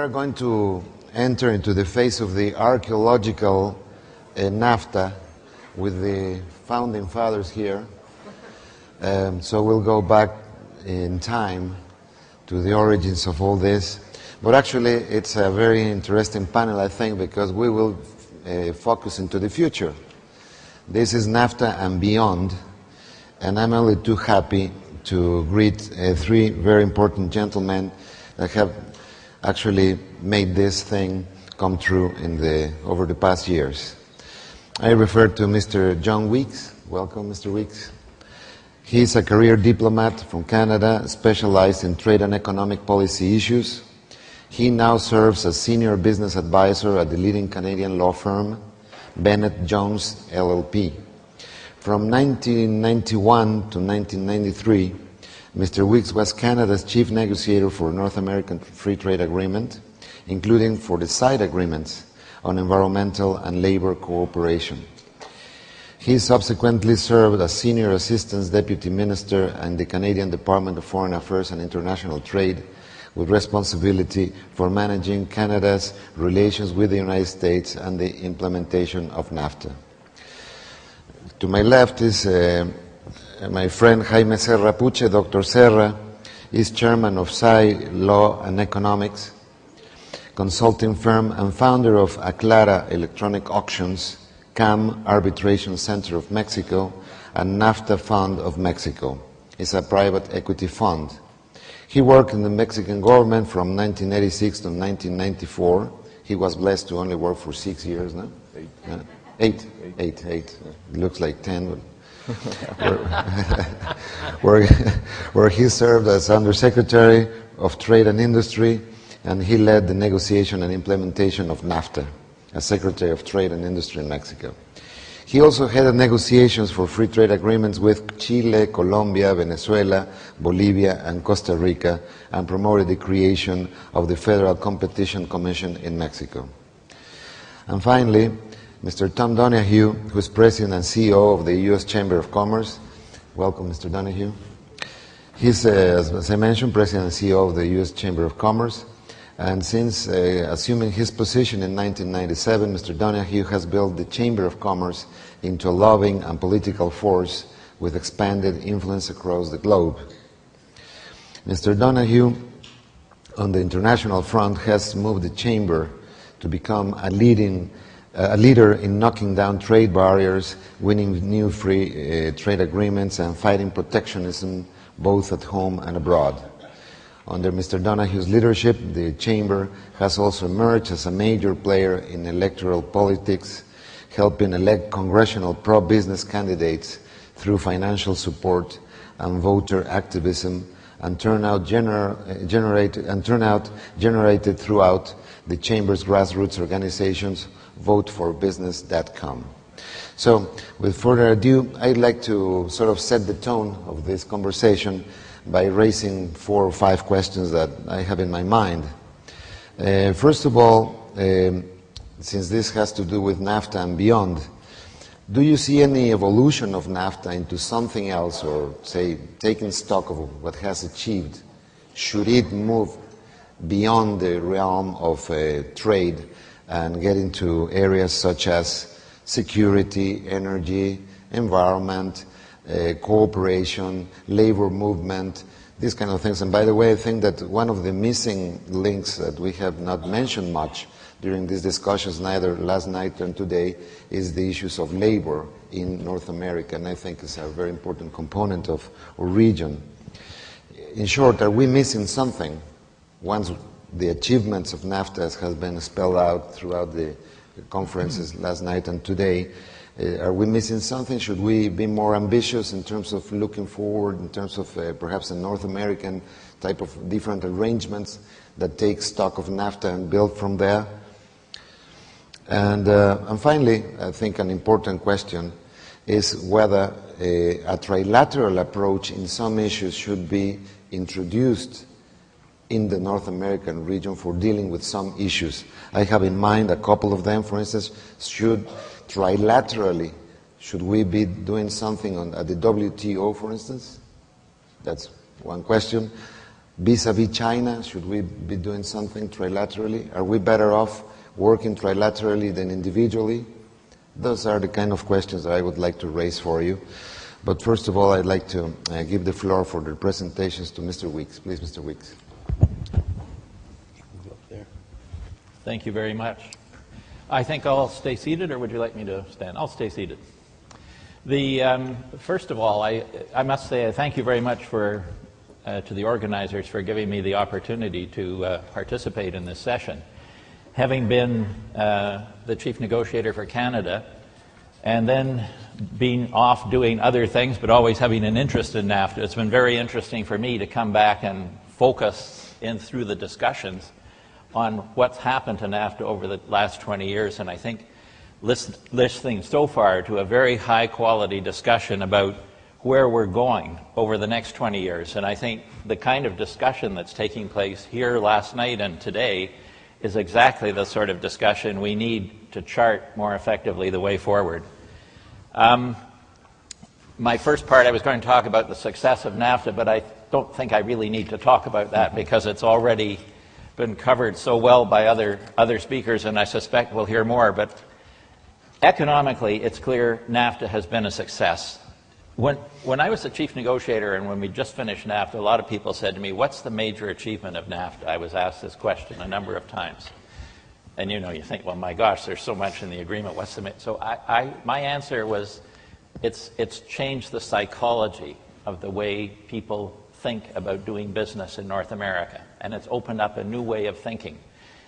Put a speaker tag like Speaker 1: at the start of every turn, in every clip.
Speaker 1: are going to enter into the phase of the archaeological NAFTA with the founding fathers here. So we'll go back in time to the origins of all this. But actually, it's a very interesting panel, I think, because we will focus into the future. This is NAFTA and beyond, and I'm only too happy to greet three very important gentlemen that have actually made this thing come true over the past years. I refer to Mr. John Weeks. Welcome, Mr. Weeks. He's a career diplomat from Canada, specialized in trade and economic policy issues. He now serves as senior business advisor at the leading Canadian law firm, Bennett Jones LLP. From 1991 to 1993, Mr. Weeks was Canada's chief negotiator for North American Free Trade Agreement, including for the side agreements on environmental and labor cooperation. He subsequently served as Senior Assistant Deputy Minister in the Canadian Department of Foreign Affairs and International Trade, with responsibility for managing Canada's relations with the United States and the implementation of NAFTA. To my left is my friend Jaime Serra Puche. Dr. Serra is chairman of SCI Law and Economics consulting firm and founder of Aclara Electronic Auctions, CAM Arbitration Center of Mexico, and NAFTA Fund of Mexico. It's a private equity fund. He worked in the Mexican government from 1986 to 1994. He was blessed to only work for 6 years, no? Eight. It looks like 10. Where he served as Undersecretary of Trade and Industry, and he led the negotiation and implementation of NAFTA as Secretary of Trade and Industry in Mexico. He also headed negotiations for free trade agreements with Chile, Colombia, Venezuela, Bolivia, and Costa Rica, and promoted the creation of the Federal Competition Commission in Mexico. And finally, Mr. Tom Donahue, who is President and CEO of the U.S. Chamber of Commerce. Welcome, Mr. Donahue. He's, as I mentioned, President and CEO of the U.S. Chamber of Commerce. And since assuming his position in 1997, Mr. Donahue has built the Chamber of Commerce into a lobbying and political force with expanded influence across the globe. Mr. Donahue, on the international front, has moved the Chamber to become a leader in knocking down trade barriers, winning new free trade agreements, and fighting protectionism both at home and abroad. Under Mr. Donahue's leadership, the Chamber has also emerged as a major player in electoral politics, helping elect congressional pro-business candidates through financial support and voter activism, and turnout generated throughout the Chamber's grassroots organizations, voteforbusiness.com. So, with further ado, I'd like to sort of set the tone of this conversation by raising 4 or 5 questions that I have in my mind. First of all, since this has to do with NAFTA and beyond, do you see any evolution of NAFTA into something else, or say, taking stock of what has achieved? Should it move beyond the realm of trade and get into areas such as security, energy, environment, cooperation, labor movement, these kind of things? And by the way, I think that one of the missing links that we have not mentioned much during these discussions, neither last night and today, is the issues of labor in North America, and I think it's a very important component of our region. In short, are we missing something once the achievements of NAFTA has been spelled out throughout the conferences last night and today? Are we missing something? Should we be more ambitious in terms of looking forward, in terms of perhaps a North American type of different arrangements that take stock of NAFTA and build from there? And finally, I think an important question is whether a trilateral approach in some issues should be introduced in the North American region for dealing with some issues. I have in mind a couple of them. For instance, should we be doing something at the WTO, for instance? That's one question. vis-a-vis China? Should we be doing something trilaterally? Are we better off working trilaterally than individually? Those are the kind of questions that I would like to raise for you. But first of all, I'd like to give the floor for the presentations to Mr. Weeks. Please, Mr. Weeks.
Speaker 2: Thank you very much. I think I'll stay seated, or would you like me to stand? I'll stay seated. First of all, I must say thank you very much to the organizers for giving me the opportunity to participate in this session. Having been the chief negotiator for Canada, and then being off doing other things, but always having an interest in NAFTA, it's been very interesting for me to come back and focus in through the discussions on what's happened to NAFTA over the last 20 years, and I think listening so far to a very high-quality discussion about where we're going over the next 20 years. And I think the kind of discussion that's taking place here last night and today is exactly the sort of discussion we need to chart more effectively the way forward. My first part, I was going to talk about the success of NAFTA, but I don't think I really need to talk about that because it's already been covered so well by other speakers, and I suspect we'll hear more. But economically, it's clear NAFTA has been a success. When I was the chief negotiator and when we just finished NAFTA, a lot of people said to me, what's the major achievement of NAFTA? I was asked this question a number of times. And you think, well, my gosh, there's so much in the agreement. What's the so my answer was, it's changed the psychology of the way people think about doing business in North America, and it's opened up a new way of thinking.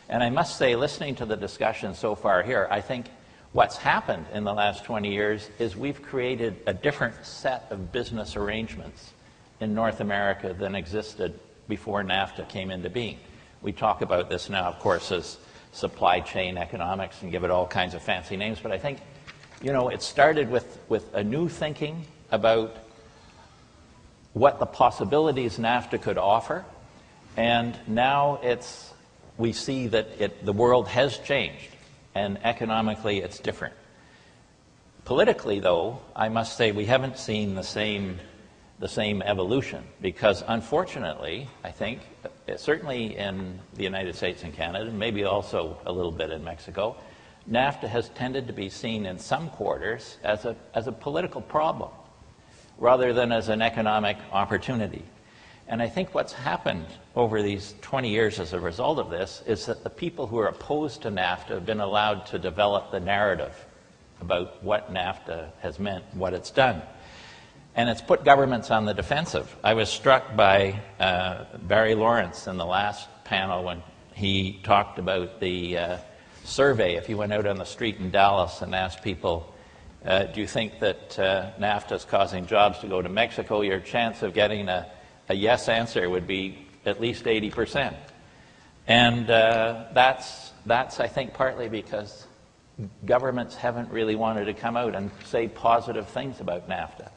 Speaker 2: And I must say, listening to the discussion so far here, I think what's happened in the last 20 years is we've created a different set of business arrangements in North America than existed before NAFTA came into being. We talk about this now, of course, as supply chain economics and give it all kinds of fancy names, but I think, it started with a new thinking about what the possibilities NAFTA could offer, and now we see that the world has changed, and economically it's different. Politically, though, I must say we haven't seen the same evolution, because unfortunately, I think, certainly in the United States and Canada, maybe also a little bit in Mexico, NAFTA has tended to be seen in some quarters as a political problem rather than as an economic opportunity. And I think what's happened over these 20 years as a result of this is that the people who are opposed to NAFTA have been allowed to develop the narrative about what NAFTA has meant, what it's done. And it's put governments on the defensive. I was struck by Barry Lawrence in the last panel when he talked about the survey. If you went out on the street in Dallas and asked people, do you think that NAFTA is causing jobs to go to Mexico, your chance of getting a yes answer would be at least 80%. And that's, I think, partly because governments haven't really wanted to come out and say positive things about NAFTA.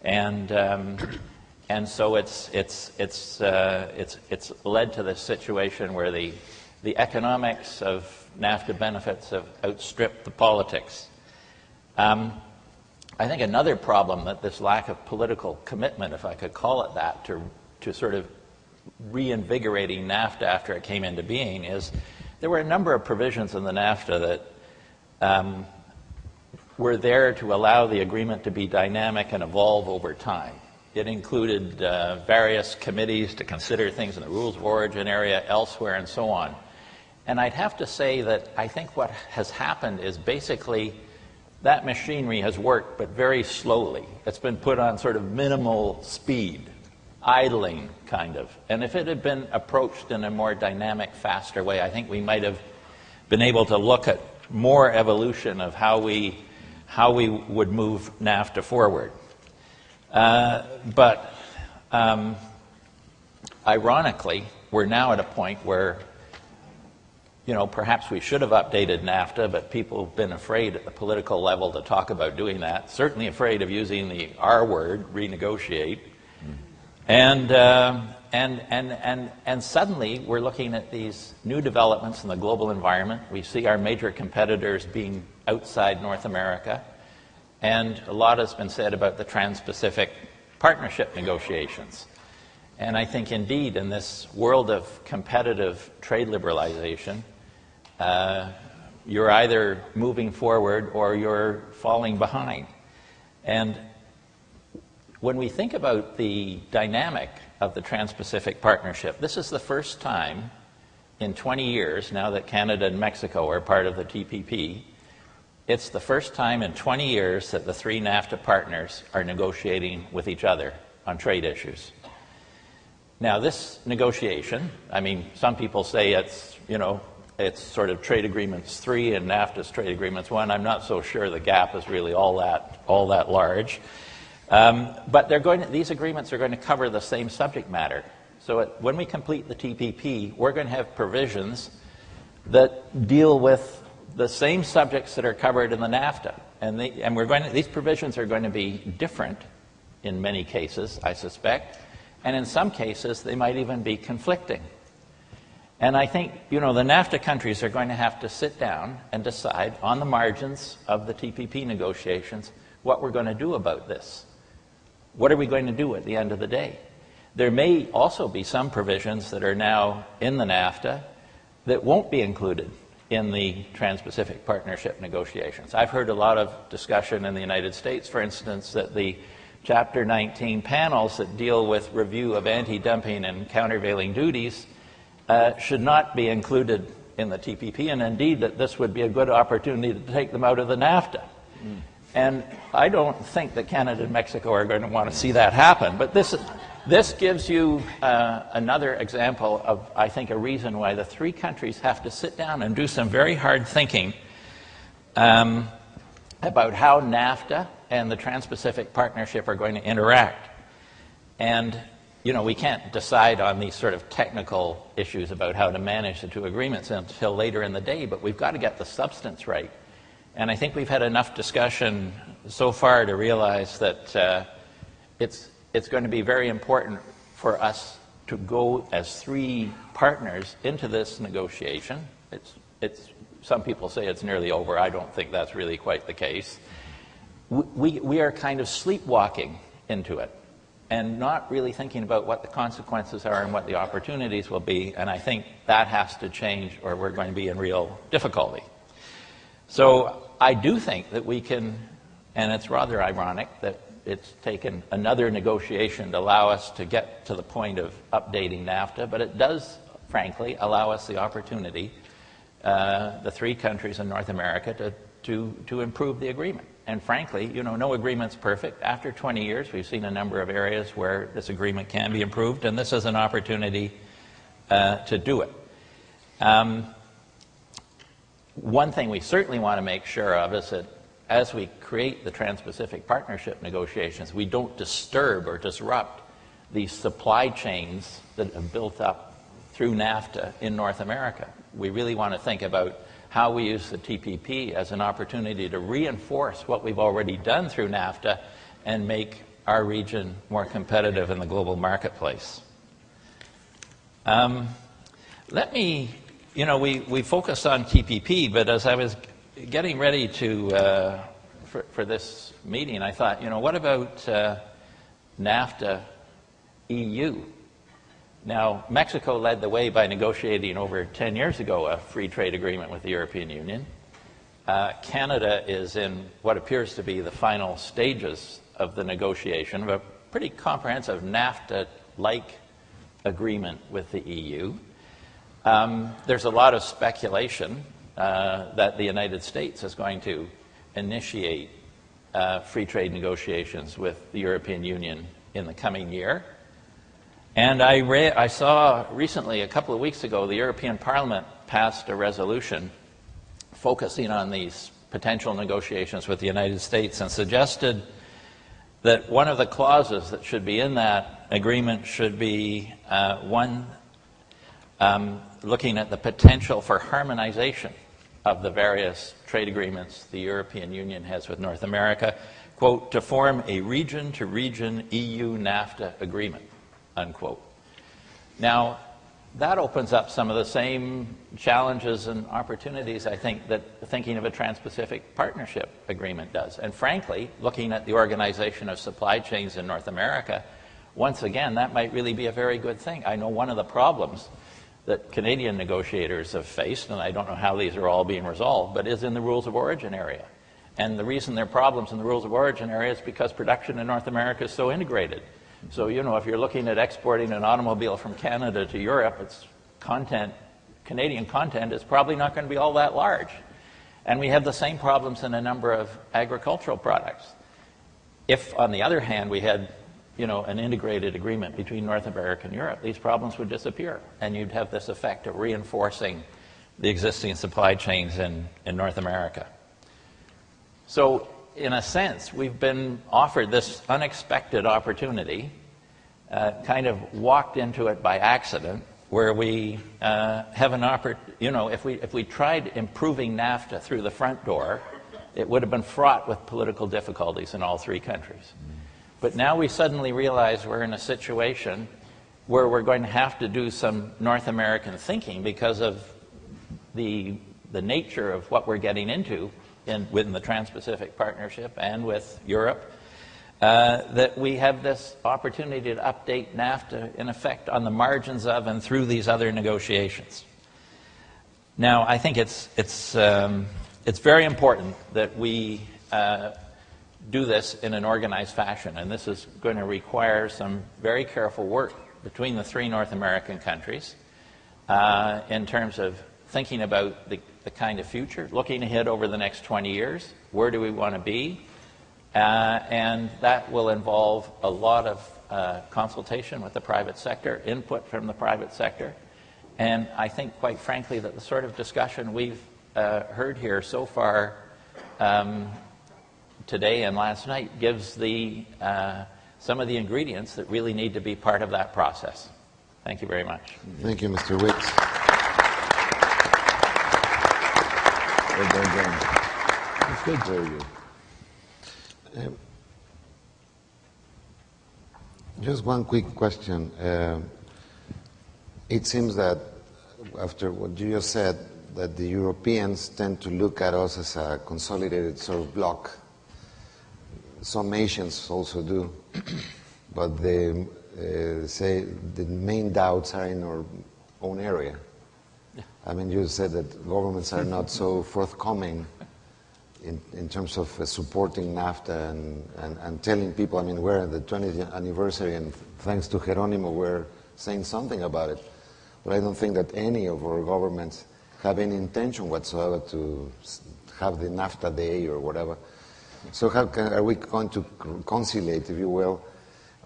Speaker 2: And so it's led to this situation where the economics of NAFTA benefits have outstripped the politics. I think another problem that this lack of political commitment, if I could call it that, to sort of reinvigorating NAFTA after it came into being is there were a number of provisions in the NAFTA that were there to allow the agreement to be dynamic and evolve over time. It included various committees to consider things in the rules of origin area, elsewhere, and so on. And I'd have to say that I think what has happened is basically that machinery has worked, but very slowly. It's been put on sort of minimal speed, idling kind of. And if it had been approached in a more dynamic, faster way, I think we might have been able to look at more evolution of how we would move NAFTA forward. But ironically, we're now at a point where perhaps we should have updated NAFTA, but people have been afraid at the political level to talk about doing that, certainly afraid of using the R word, renegotiate. And suddenly we're looking at these new developments in the global environment. We see our major competitors being outside North America, and a lot has been said about the Trans-Pacific Partnership negotiations. And I think indeed in this world of competitive trade liberalization, you're either moving forward or you're falling behind. And when we think about the dynamic of the Trans-Pacific Partnership, this is the first time in 20 years, now that Canada and Mexico are part of the TPP, it's the first time in 20 years that the three NAFTA partners are negotiating with each other on trade issues. Now, this negotiation, I mean, some people say it's, it's sort of trade agreements 3 and NAFTA's trade agreements 1. I'm not so sure the gap is really all that large. But these agreements are going to cover the same subject matter. So when we complete the TPP, we're going to have provisions that deal with the same subjects that are covered in the NAFTA. And these provisions are going to be different in many cases, I suspect. And in some cases, they might even be conflicting. And I think, the NAFTA countries are going to have to sit down and decide on the margins of the TPP negotiations what we're going to do about this. What are we going to do at the end of the day? There may also be some provisions that are now in the NAFTA that won't be included in the Trans-Pacific Partnership negotiations. I've heard a lot of discussion in the United States, for instance, that the Chapter 19 panels that deal with review of anti-dumping and countervailing duties should not be included in the TPP, and indeed that this would be a good opportunity to take them out of the NAFTA. And I don't think that Canada and Mexico are going to want to see that happen, but this gives you another example of, I think, a reason why the three countries have to sit down and do some very hard thinking about how NAFTA and the Trans-Pacific Partnership are going to interact. And, we can't decide on these sort of technical issues about how to manage the two agreements until later in the day, but we've got to get the substance right. And I think we've had enough discussion so far to realize that it's going to be very important for us to go as three partners into this negotiation. Some people say it's nearly over. I don't think that's really quite the case. We are kind of sleepwalking into it and not really thinking about what the consequences are and what the opportunities will be, and I think that has to change or we're going to be in real difficulty. So I do think that we can, and it's rather ironic that it's taken another negotiation to allow us to get to the point of updating NAFTA, but it does, frankly, allow us the opportunity, the three countries in North America, to improve the agreement. And frankly, no agreement's perfect. After 20 years, we've seen a number of areas where this agreement can be improved, and this is an opportunity to do it. One thing we certainly want to make sure of is that as we create the Trans-Pacific Partnership negotiations, we don't disturb or disrupt these supply chains that have built up through NAFTA in North America. We really want to think about how we use the TPP as an opportunity to reinforce what we've already done through NAFTA and make our region more competitive in the global marketplace. We focus on TPP, but as I was getting ready for this meeting, I thought, what about NAFTA EU? Now, Mexico led the way by negotiating over 10 years ago a free trade agreement with the European Union. Canada is in what appears to be the final stages of the negotiation of a pretty comprehensive NAFTA-like agreement with the EU. There's a lot of speculation that the United States is going to initiate free trade negotiations with the European Union in the coming year. And I saw recently, a couple of weeks ago, the European Parliament passed a resolution focusing on these potential negotiations with the United States and suggested that one of the clauses that should be in that agreement should be one looking at the potential for harmonization of the various trade agreements the European Union has with North America, quote, to form a region-to-region EU-NAFTA agreement, unquote. Now, that opens up some of the same challenges and opportunities, I think, that thinking of a Trans-Pacific Partnership agreement does. And frankly, looking at the organization of supply chains in North America, once again, that might really be a very good thing. I know one of the problems that Canadian negotiators have faced, and I don't know how these are all being resolved, but is in the rules of origin area. And the reason there are problems in the rules of origin area is because production in North America is so integrated. So, you know, if you're looking at exporting an automobile from Canada to Europe, its content, Canadian content, is probably not going to be all that large. And we have the same problems in a number of agricultural products. If, on the other hand, we had, you know, an integrated agreement between North America and Europe, these problems would disappear. And you'd have this effect of reinforcing the existing supply chains in North America. So, in a sense, we've been offered this unexpected opportunity, kind of walked into it by accident, where we have an opportunity. You know, if we tried improving NAFTA through the front door, it would have been fraught with political difficulties in all three countries. But now we suddenly realize we're in a situation where we're going to have to do some North American thinking because of the nature of what we're getting into within the Trans-Pacific Partnership and with Europe, that we have this opportunity to update NAFTA, in effect, on the margins of and through these other negotiations. Now, I think it's very important that we do this in an organized fashion, and this is going to require some very careful work between the three North American countries in terms of thinking about the kind of future, looking ahead over the next 20 years, where do we want to be, and that will involve a lot of consultation with the private sector, input from the private sector, and I think, quite frankly, that the sort of discussion we've heard here so far today and last night gives some of the ingredients that really need to be part of that process. Thank you very much.
Speaker 1: Thank you, Mr. Wicks.
Speaker 3: That's good.
Speaker 1: Very good. Just one quick question. It seems that after what you just said, that the Europeans tend to look at us as a consolidated sort of bloc. Some Asians also do, but they say the main doubts are in our own area. I mean, you said that governments are not so forthcoming in terms of supporting NAFTA and telling people. I mean, we're at the 20th anniversary, and thanks to Jerónimo, we're saying something about it. But I don't think that any of our governments have any intention whatsoever to have the NAFTA day or whatever. So how are we going to conciliate, if you will,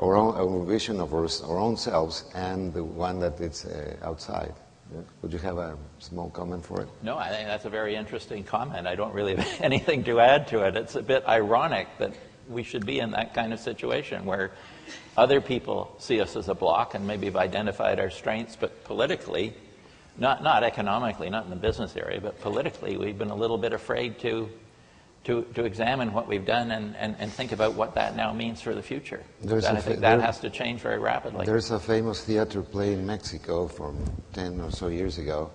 Speaker 1: our vision of our own selves and the one that is outside? Yeah. Would you have a small comment for it?
Speaker 2: No, I think that's a very interesting comment. I don't really have anything to add to it. It's a bit ironic that we should be in that kind of situation where other people see us as a bloc and maybe have identified our strengths, but politically, not economically, not in the business area, but politically, we've been a little bit afraid to examine what we've done and think about what that now means for the future. I think that has to change very rapidly.
Speaker 1: There's a famous theater play in Mexico from 10 or so years ago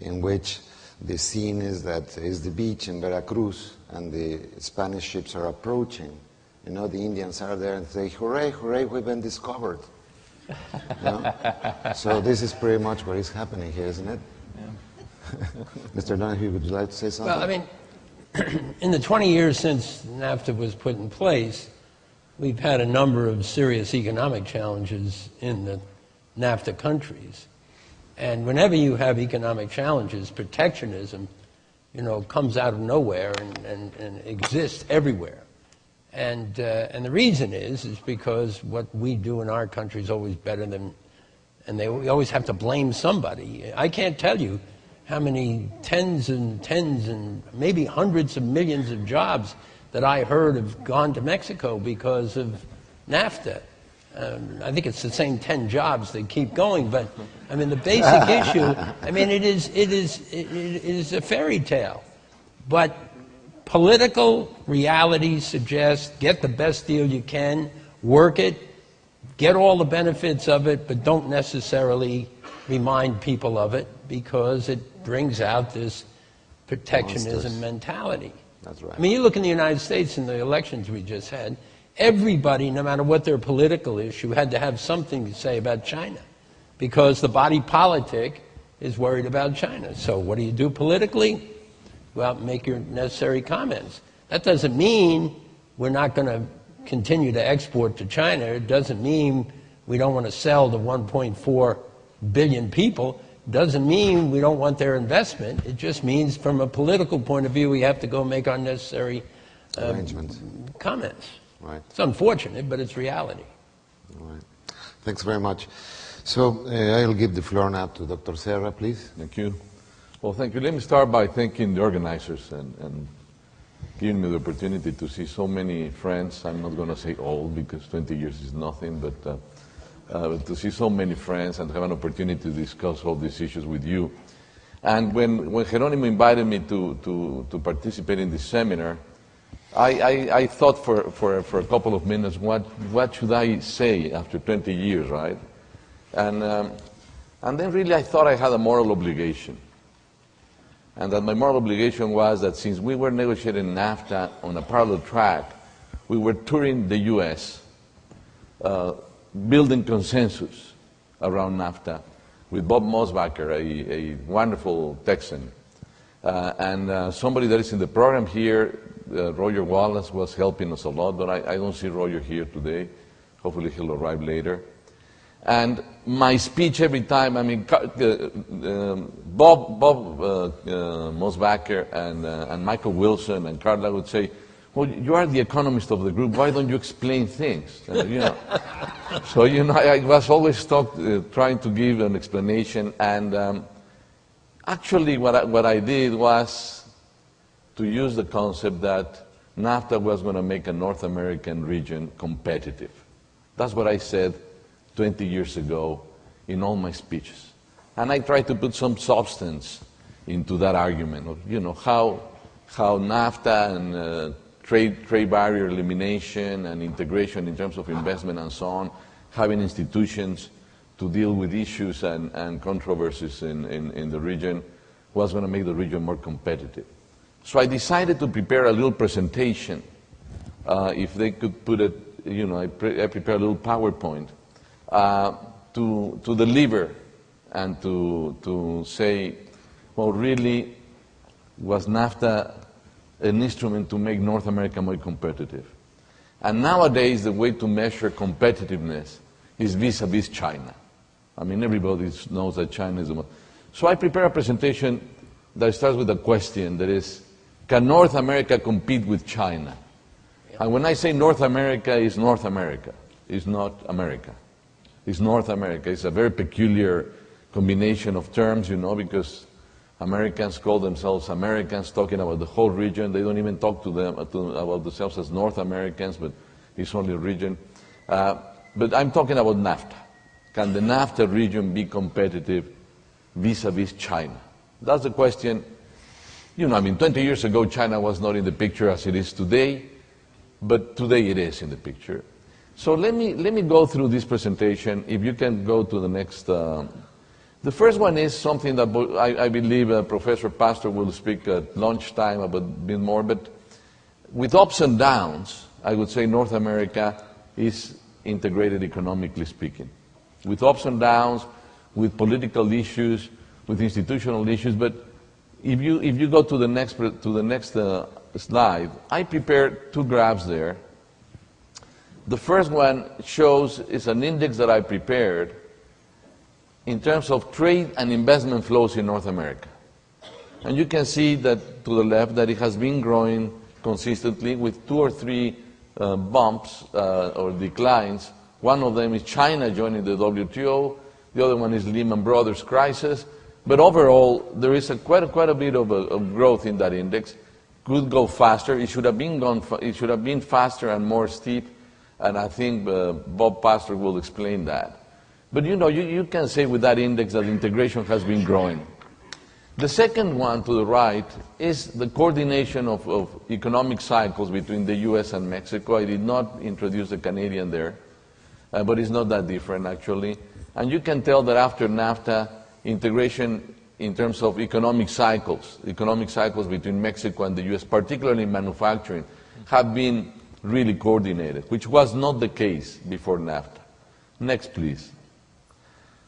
Speaker 1: in which the scene is the beach in Veracruz and the Spanish ships are approaching. You know, the Indians are there and say, hooray, hooray, we've been discovered. You know? So this is pretty much what is happening here, isn't it? Yeah. Mr. Donahue, would you like to say something?
Speaker 3: Well, I mean, in the 20 years since NAFTA was put in place, we've had a number of serious economic challenges in the NAFTA countries. And whenever you have economic challenges, protectionism, you know, comes out of nowhere and exists everywhere. And the reason is because what we do in our country is always better than, we always have to blame somebody. I can't tell you how many tens and maybe hundreds of millions of jobs that I heard have gone to Mexico because of NAFTA. I think it's the same 10 jobs that keep going, but I mean the basic issue. I mean it is a fairy tale, but political reality suggests get the best deal you can, work it, get all the benefits of it, but don't necessarily remind people of it because it brings out this protectionism mentality.
Speaker 1: That's right.
Speaker 3: I mean, you look in the United States in the elections we just had, everybody, no matter what their political issue, had to have something to say about China, because the body politic is worried about China. So what do you do politically? Go out and make your necessary comments. That doesn't mean we're not going to continue to export to China. It doesn't mean we don't want to sell to 1.4 billion people. It doesn't mean we don't want their investment. It just means from a political point of view, we have to go make our necessary comments.
Speaker 1: Right.
Speaker 3: It's unfortunate, but it's reality.
Speaker 1: All right. Thanks very much. So I'll give the floor now to Dr. Serra, please.
Speaker 4: Thank you. Well, thank you. Let me start by thanking the organizers and giving me the opportunity to see so many friends. I'm not going to say old because 20 years is nothing, but to see so many friends and have an opportunity to discuss all these issues with you. And when Jerónimo invited me to participate in this seminar, I thought for a couple of minutes, what should I say after 20 years, right? And then really I thought I had a moral obligation. And that my moral obligation was that since we were negotiating NAFTA on a parallel track, we were touring the U.S., building consensus around NAFTA with Bob Mosbacher, a wonderful Texan, and somebody that is in the program here, Roger Wallace, was helping us a lot, but I don't see Roger here today. Hopefully he'll arrive later. And my speech every time, I mean, Bob Mosbacher and Michael Wilson and Carla would say, well, you are the economist of the group, why don't you explain things? You know. So, you know, I was always trying to give an explanation, and actually what I did was to use the concept that NAFTA was going to make a North American region competitive. That's what I said 20 years ago in all my speeches. And I tried to put some substance into that argument of, you know, how NAFTA and trade barrier elimination and integration in terms of investment and so on, having institutions to deal with issues and controversies in the region was going to make the region more competitive. So I decided to prepare a little presentation, if they could put it, you know, I prepared a little PowerPoint to deliver and to say, well, really, was NAFTA an instrument to make North America more competitive? And nowadays, the way to measure competitiveness is vis-a-vis China. I mean, everybody knows that China is the most. So I prepared a presentation that starts with a question that is, can North America compete with China? And when I say North America, it's North America. It's not America. It's North America. It's a very peculiar combination of terms, you know, because Americans call themselves Americans, talking about the whole region. They don't even talk about themselves as North Americans, but it's only a region. But I'm talking about NAFTA. Can the NAFTA region be competitive vis-a-vis China? That's the question. You know, I mean, 20 years ago, China was not in the picture as it is today, but today it is in the picture. So let me go through this presentation. If you can go to the next. The first one is something that I believe Professor Pastor will speak at lunchtime about a bit more, but with ups and downs, I would say North America is integrated economically speaking. With ups and downs, with political issues, with institutional issues, but if you go to the next slide, I prepared two graphs there. The first one is an index that I prepared in terms of trade and investment flows in North America. And you can see that to the left that it has been growing consistently with 2 or 3 bumps or declines. One of them is China joining the WTO. The other one is Lehman Brothers crisis. But overall, there is quite a bit of growth in that index. Could go faster. It should have been faster and more steep. And I think Bob Pastor will explain that. But you know, you can say with that index that integration has been growing. The second one to the right is the coordination of economic cycles between the U.S. and Mexico. I did not introduce the Canadian there, but it's not that different actually. And you can tell that after NAFTA, integration in terms of economic cycles between Mexico and the U.S., particularly in manufacturing, have been really coordinated, which was not the case before NAFTA. Next, please.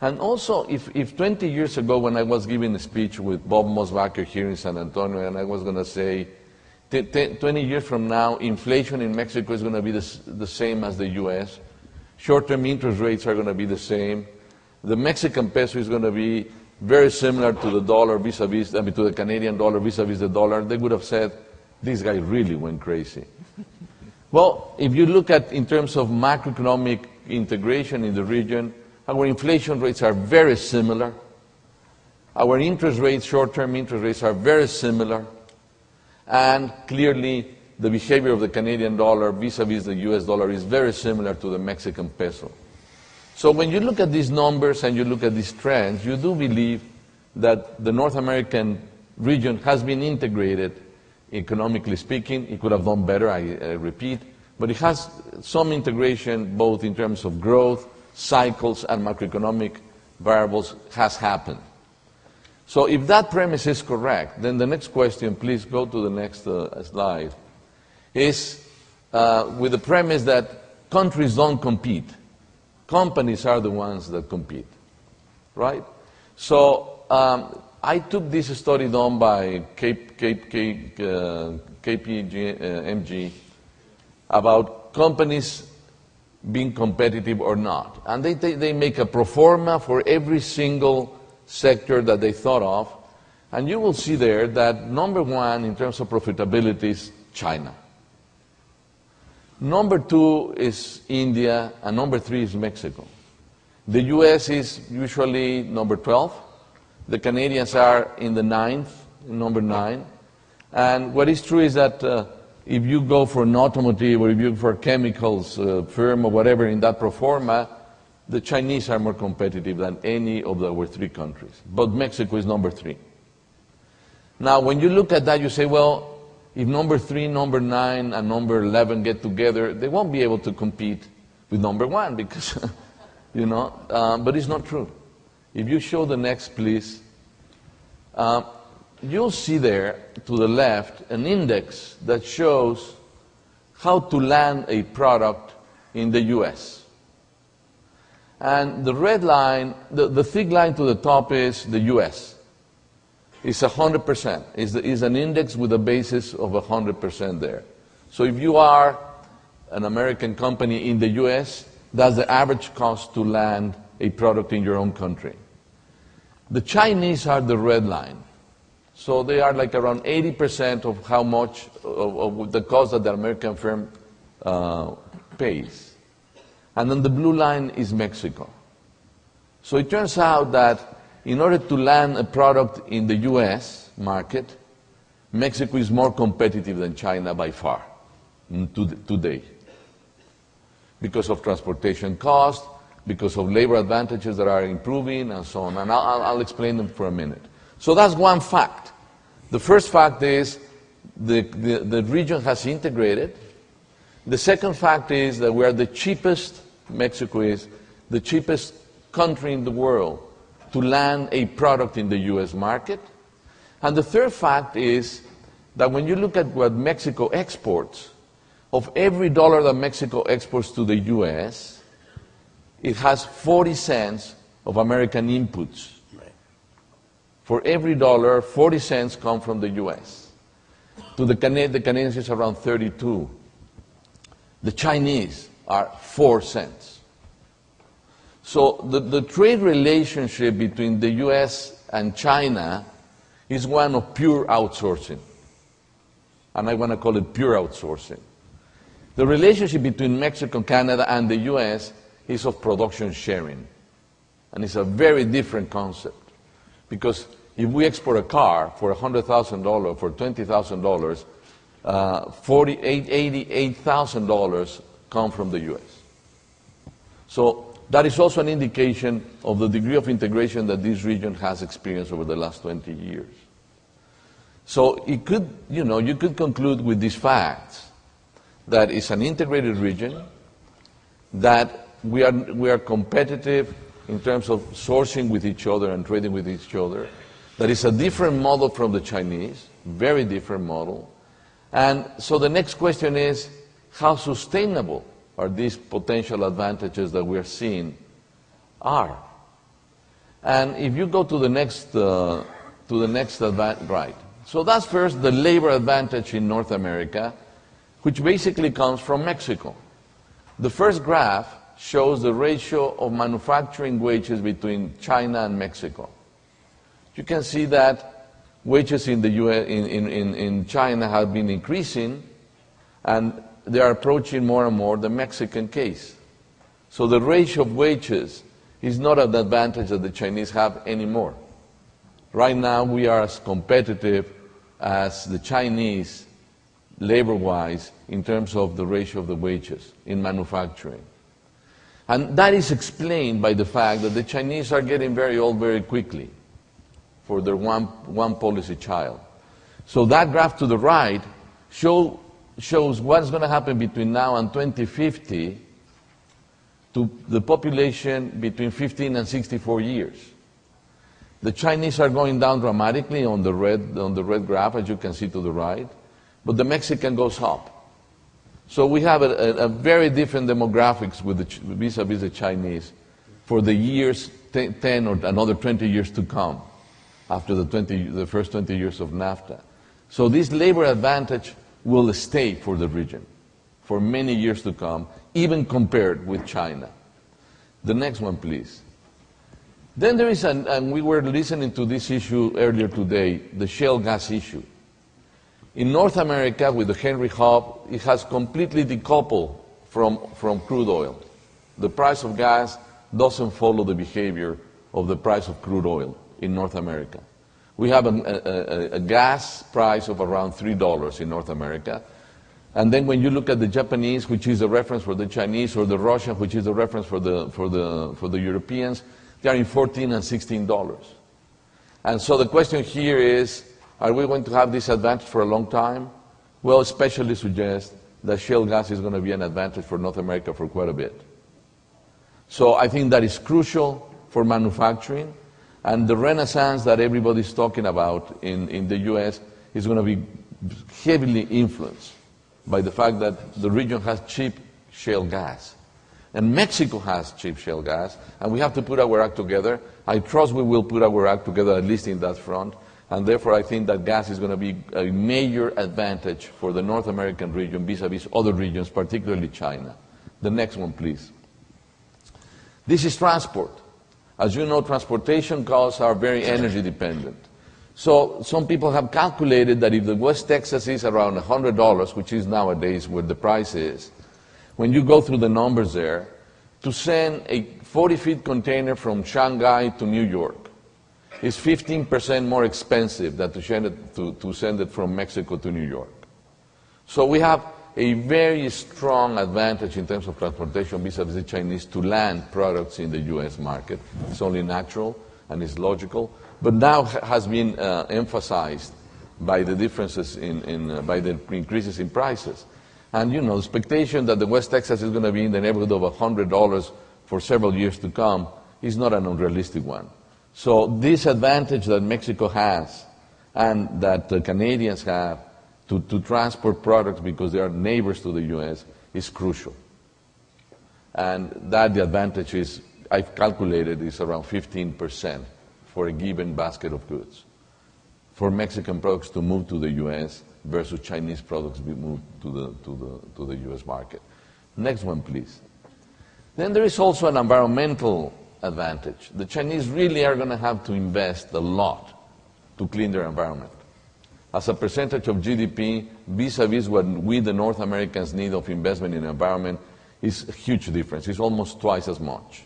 Speaker 4: And also, if 20 years ago when I was giving a speech with Bob Mosbacher here in San Antonio, and I was going to say, 20 years from now, inflation in Mexico is going to be the same as the US, short-term interest rates are going to be the same, the Mexican peso is going to be very similar to the dollar vis-a-vis, to the Canadian dollar vis-a-vis the dollar, they would have said, this guy really went crazy. Well, if you look at in terms of macroeconomic integration in the region, our inflation rates are very similar. Our interest rates, short-term interest rates, are very similar. And clearly, the behavior of the Canadian dollar vis-a-vis the US dollar is very similar to the Mexican peso. So when you look at these numbers and you look at these trends, you do believe that the North American region has been integrated, economically speaking. It could have done better, I repeat, but it has some integration both in terms of growth, cycles, and macroeconomic variables has happened. So if that premise is correct, then the next question, please go to the next slide, is with the premise that countries don't compete. Companies are the ones that compete, right? So I took this study done by KPMG about companies being competitive or not. And they make a pro forma for every single sector that they thought of. And you will see there that number one in terms of profitability is China. Number two is India, and number three is Mexico. The US is usually number 12. The Canadians are in the number 9. And what is true is that if you go for an automotive or if you go for a chemicals firm or whatever in that pro forma, the Chinese are more competitive than any of our 3 countries. But Mexico is number 3. Now, when you look at that, you say, well, if number 3, number 9, and number 11 get together, they won't be able to compete with number 1 because, you know, but it's not true. If you show the next, please, you'll see there to the left an index that shows how to land a product in the US. And the red line, the thick line to the top is the US. It's 100%. It's an index with a basis of 100% there. So if you are an American company in the US, that's the average cost to land a product in your own country. The Chinese are the red line. So they are like around 80% of how much of the cost that the American firm pays. And then the blue line is Mexico. So it turns out that in order to land a product in the US market, Mexico is more competitive than China by far today. Because of transportation cost, because of labor advantages that are improving, and so on. And I'll explain them for a minute. So that's one fact. The first fact is the region has integrated. The second fact is that we are the cheapest, Mexico is the cheapest country in the world to land a product in the US market. And the third fact is that when you look at what Mexico exports, of every dollar that Mexico exports to the US, it has 40 cents of American inputs. For every dollar, 40 cents come from the US. To the Canadians, it's around 32. The Chinese are 4 cents. So the trade relationship between the US and China is one of pure outsourcing. And I want to call it pure outsourcing. The relationship between Mexico, Canada, and the US is of production sharing. And it's a very different concept. Because if we export a car for $100,000, for $20,000, $88,000 come from the US. So that is also an indication of the degree of integration that this region has experienced over the last 20 years. So it could, you could conclude with these facts that it's an integrated region, that we are competitive in terms of sourcing with each other and trading with each other, that is a different model from the Chinese, very different model. And so the next question is, how sustainable are these potential advantages that we're seeing are. And if you go to the next right. So that's first the labor advantage in North America, which basically comes from Mexico. The first graph shows the ratio of manufacturing wages between China and Mexico. You can see that wages in the US, in China have been increasing, and they are approaching more and more the Mexican case. So the ratio of wages is not an advantage that the Chinese have anymore. Right now, we are as competitive as the Chinese, labor-wise, in terms of the ratio of the wages in manufacturing. And that is explained by the fact that the Chinese are getting very old very quickly for their one policy child. So that graph to the right shows what's going to happen between now and 2050 to the population between 15 and 64 years. The Chinese are going down dramatically on the red graph, as you can see to the right, but the Mexican goes up. So we have a very different demographics with vis-a-vis the Chinese for the years 10 or another 20 years to come after the first 20 years of NAFTA. So this labor advantage will stay for the region for many years to come, even compared with China. The next one, please. Then there is, and we were listening to this issue earlier today, the shale gas issue. In North America, with the Henry Hub, it has completely decoupled from crude oil. The price of gas doesn't follow the behavior of the price of crude oil in North America. We have a gas price of around $3 in North America. And then when you look at the Japanese, which is a reference for the Chinese, or the Russian, which is a reference for the Europeans, they are in $14 and $16. And so the question here is, are we going to have this advantage for a long time? Well, specialists suggest that shale gas is going to be an advantage for North America for quite a bit. So I think that is crucial for manufacturing, and the renaissance that everybody's talking about in the US is going to be heavily influenced by the fact that the region has cheap shale gas. And Mexico has cheap shale gas, and we have to put our act together. I trust we will put our act together, at least in that front, and therefore I think that gas is going to be a major advantage for the North American region vis-a-vis other regions, particularly China. The next one, please. This is transport. As you know, transportation costs are very energy dependent. So some people have calculated that if the West Texas is around $100, which is nowadays where the price is, when you go through the numbers there, to send a 40-foot container from Shanghai to New York is 15% more expensive than to send it from Mexico to New York. So we have a very strong advantage in terms of transportation vis-a-vis the Chinese to land products in the U.S. market. It's only natural and it's logical, but now has been emphasized by the differences by the increases in prices. And you know, the expectation that the West Texas is going to be in the neighborhood of $100 for several years to come is not an unrealistic one. So this advantage that Mexico has and that the Canadians have to transport products because they are neighbors to the U.S. is crucial. And that the advantage is, I've calculated, is around 15% for a given basket of goods. For Mexican products to move to the U.S. versus Chinese products be moved to the U.S. market. Next one, please. Then there is also an environmental advantage. The Chinese really are going to have to invest a lot to clean their environment. As a percentage of GDP, vis-a-vis what we, the North Americans, need of investment in the environment is a huge difference. It's almost twice as much.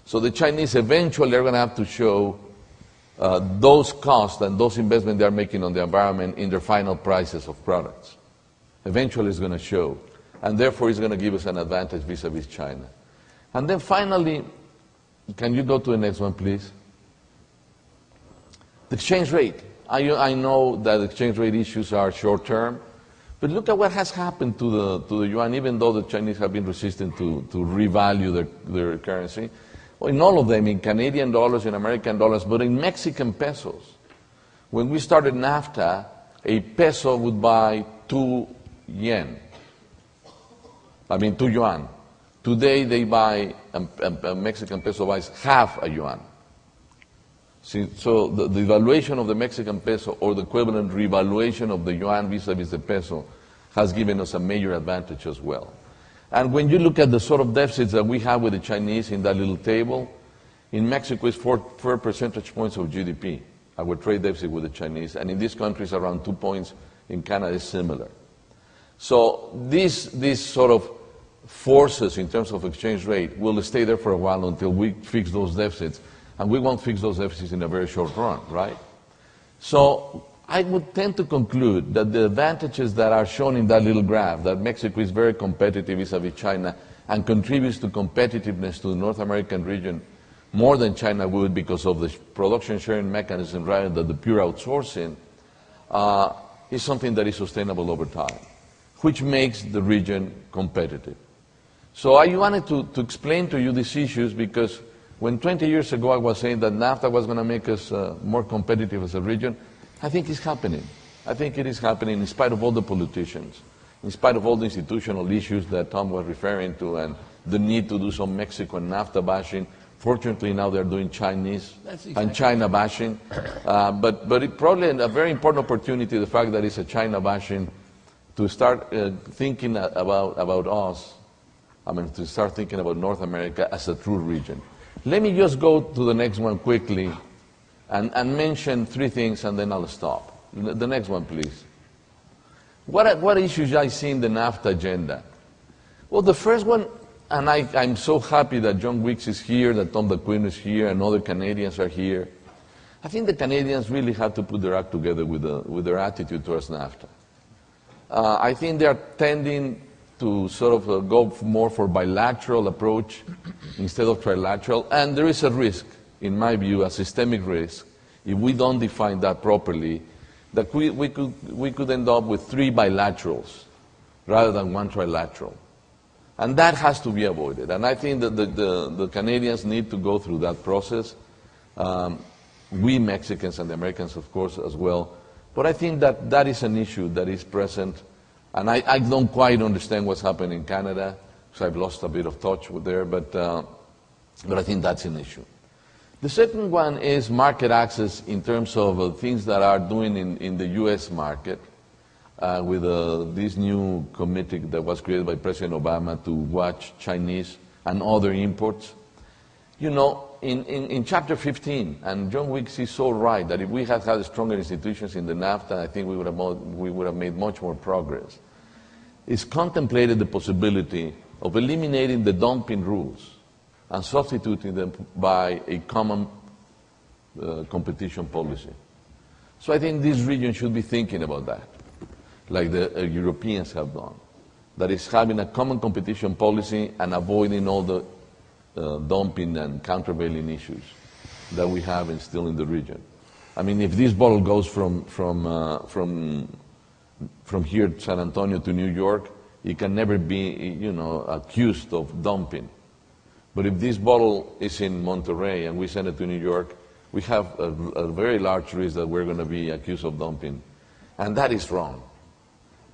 Speaker 4: So the Chinese eventually are going to have to show those costs and those investments they are making on the environment in their final prices of products. Eventually it's going to show. And therefore it's going to give us an advantage vis-a-vis China. And then finally, can you go to the next one, please? The exchange rate. I know that exchange rate issues are short-term, but look at what has happened to the yuan, even though the Chinese have been resistant to revalue their currency. Well, in all of them, in Canadian dollars, in American dollars, but in Mexican pesos. When we started NAFTA, a peso would buy 2 yen. I mean, 2 yuan. Today they buy, a Mexican peso buys half a yuan. See, so the devaluation of the Mexican peso, or the equivalent revaluation of the yuan vis-a-vis the peso, has given us a major advantage as well. And when you look at the sort of deficits that we have with the Chinese in that little table, in Mexico it's 4 percentage points of GDP, our trade deficit with the Chinese, and in these countries around 2 points. In Canada is similar. So these sort of forces in terms of exchange rate will stay there for a while until we fix those deficits, and we won't fix those deficits in a very short run, right? So I would tend to conclude that the advantages that are shown in that little graph, that Mexico is very competitive vis-a-vis China and contributes to competitiveness to the North American region more than China would because of the production sharing mechanism rather than the pure outsourcing, is something that is sustainable over time, which makes the region competitive. So I wanted to explain to you these issues because when 20 years ago I was saying that NAFTA was going to make us more competitive as a region, I think it's happening. I think it is happening in spite of all the politicians, in spite of all the institutional issues that Tom was referring to and the need to do some Mexico and NAFTA bashing. Fortunately, now they're doing Chinese and China bashing. But it probably a very important opportunity, the fact that it's a China bashing, to start thinking about us, I mean, to start thinking about North America as a true region. Let me just go to the next one quickly and mention 3 things, and then I'll stop. The next one, please. What issues I see in the NAFTA agenda? Well, the first one, and I'm so happy that John Weeks is here, that Tom DeQueen is here, and other Canadians are here. I think the Canadians really have to put their act together with their attitude towards NAFTA. I think they are tending to sort of go more for bilateral approach instead of trilateral, and there is a risk, in my view, a systemic risk, if we don't define that properly, that we could end up with 3 bilaterals rather than 1 trilateral. And that has to be avoided. And I think that the Canadians need to go through that process. We Mexicans and the Americans, of course, as well. But I think that that is an issue that is present. And I don't quite understand what's happening in Canada, because I've lost a bit of touch with there, but I think that's an issue. The second one is market access in terms of things that are doing in the U.S. market. With this new committee that was created by President Obama to watch Chinese and other imports. You know, in Chapter 15, and John Weeks is so right, that if we had had stronger institutions in the NAFTA, I think we would have made much more progress. It's contemplated the possibility of eliminating the dumping rules and substituting them by a common competition policy. So I think this region should be thinking about that, like the Europeans have done. That is, having a common competition policy and avoiding all the dumping and countervailing issues that we have still in the region. I mean, if this bottle goes from here, San Antonio, to New York, it can never be, you know, accused of dumping. But if this bottle is in Monterrey and we send it to New York, we have a very large risk that we're going to be accused of dumping. And that is wrong.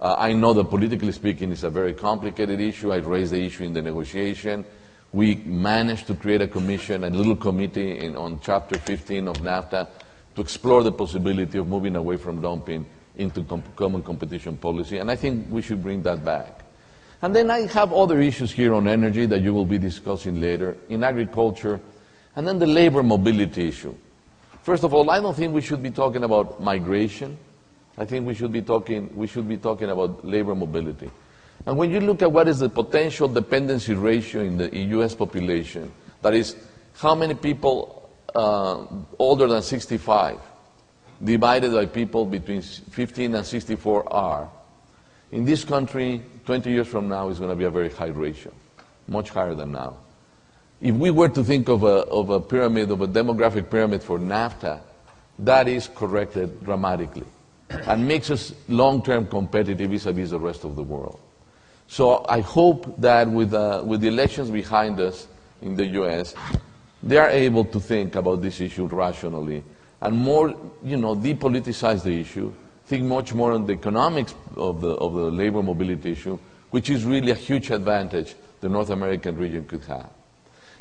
Speaker 4: I know that politically speaking it's a very complicated issue. I raised the issue in the negotiation. We managed to create a commission, a little committee on Chapter 15 of NAFTA to explore the possibility of moving away from dumping into common competition policy, and I think we should bring that back. And then I have other issues here on energy that you will be discussing later, in agriculture, and then the labor mobility issue. First of all, I don't think we should be talking about migration. I think we should be talking about labor mobility. And when you look at what is the potential dependency ratio in the U.S. population, that is, how many people older than 65 divided by people between 15 and 64 are, in this country, 20 years from now, is going to be a very high ratio, much higher than now. If we were to think of a pyramid, of a demographic pyramid for NAFTA, that is corrected dramatically and makes us long-term competitive vis-a-vis the rest of the world. So I hope that with the elections behind us in the U.S., they are able to think about this issue rationally and more, depoliticize the issue, think much more on the economics of the labor mobility issue, which is really a huge advantage the North American region could have.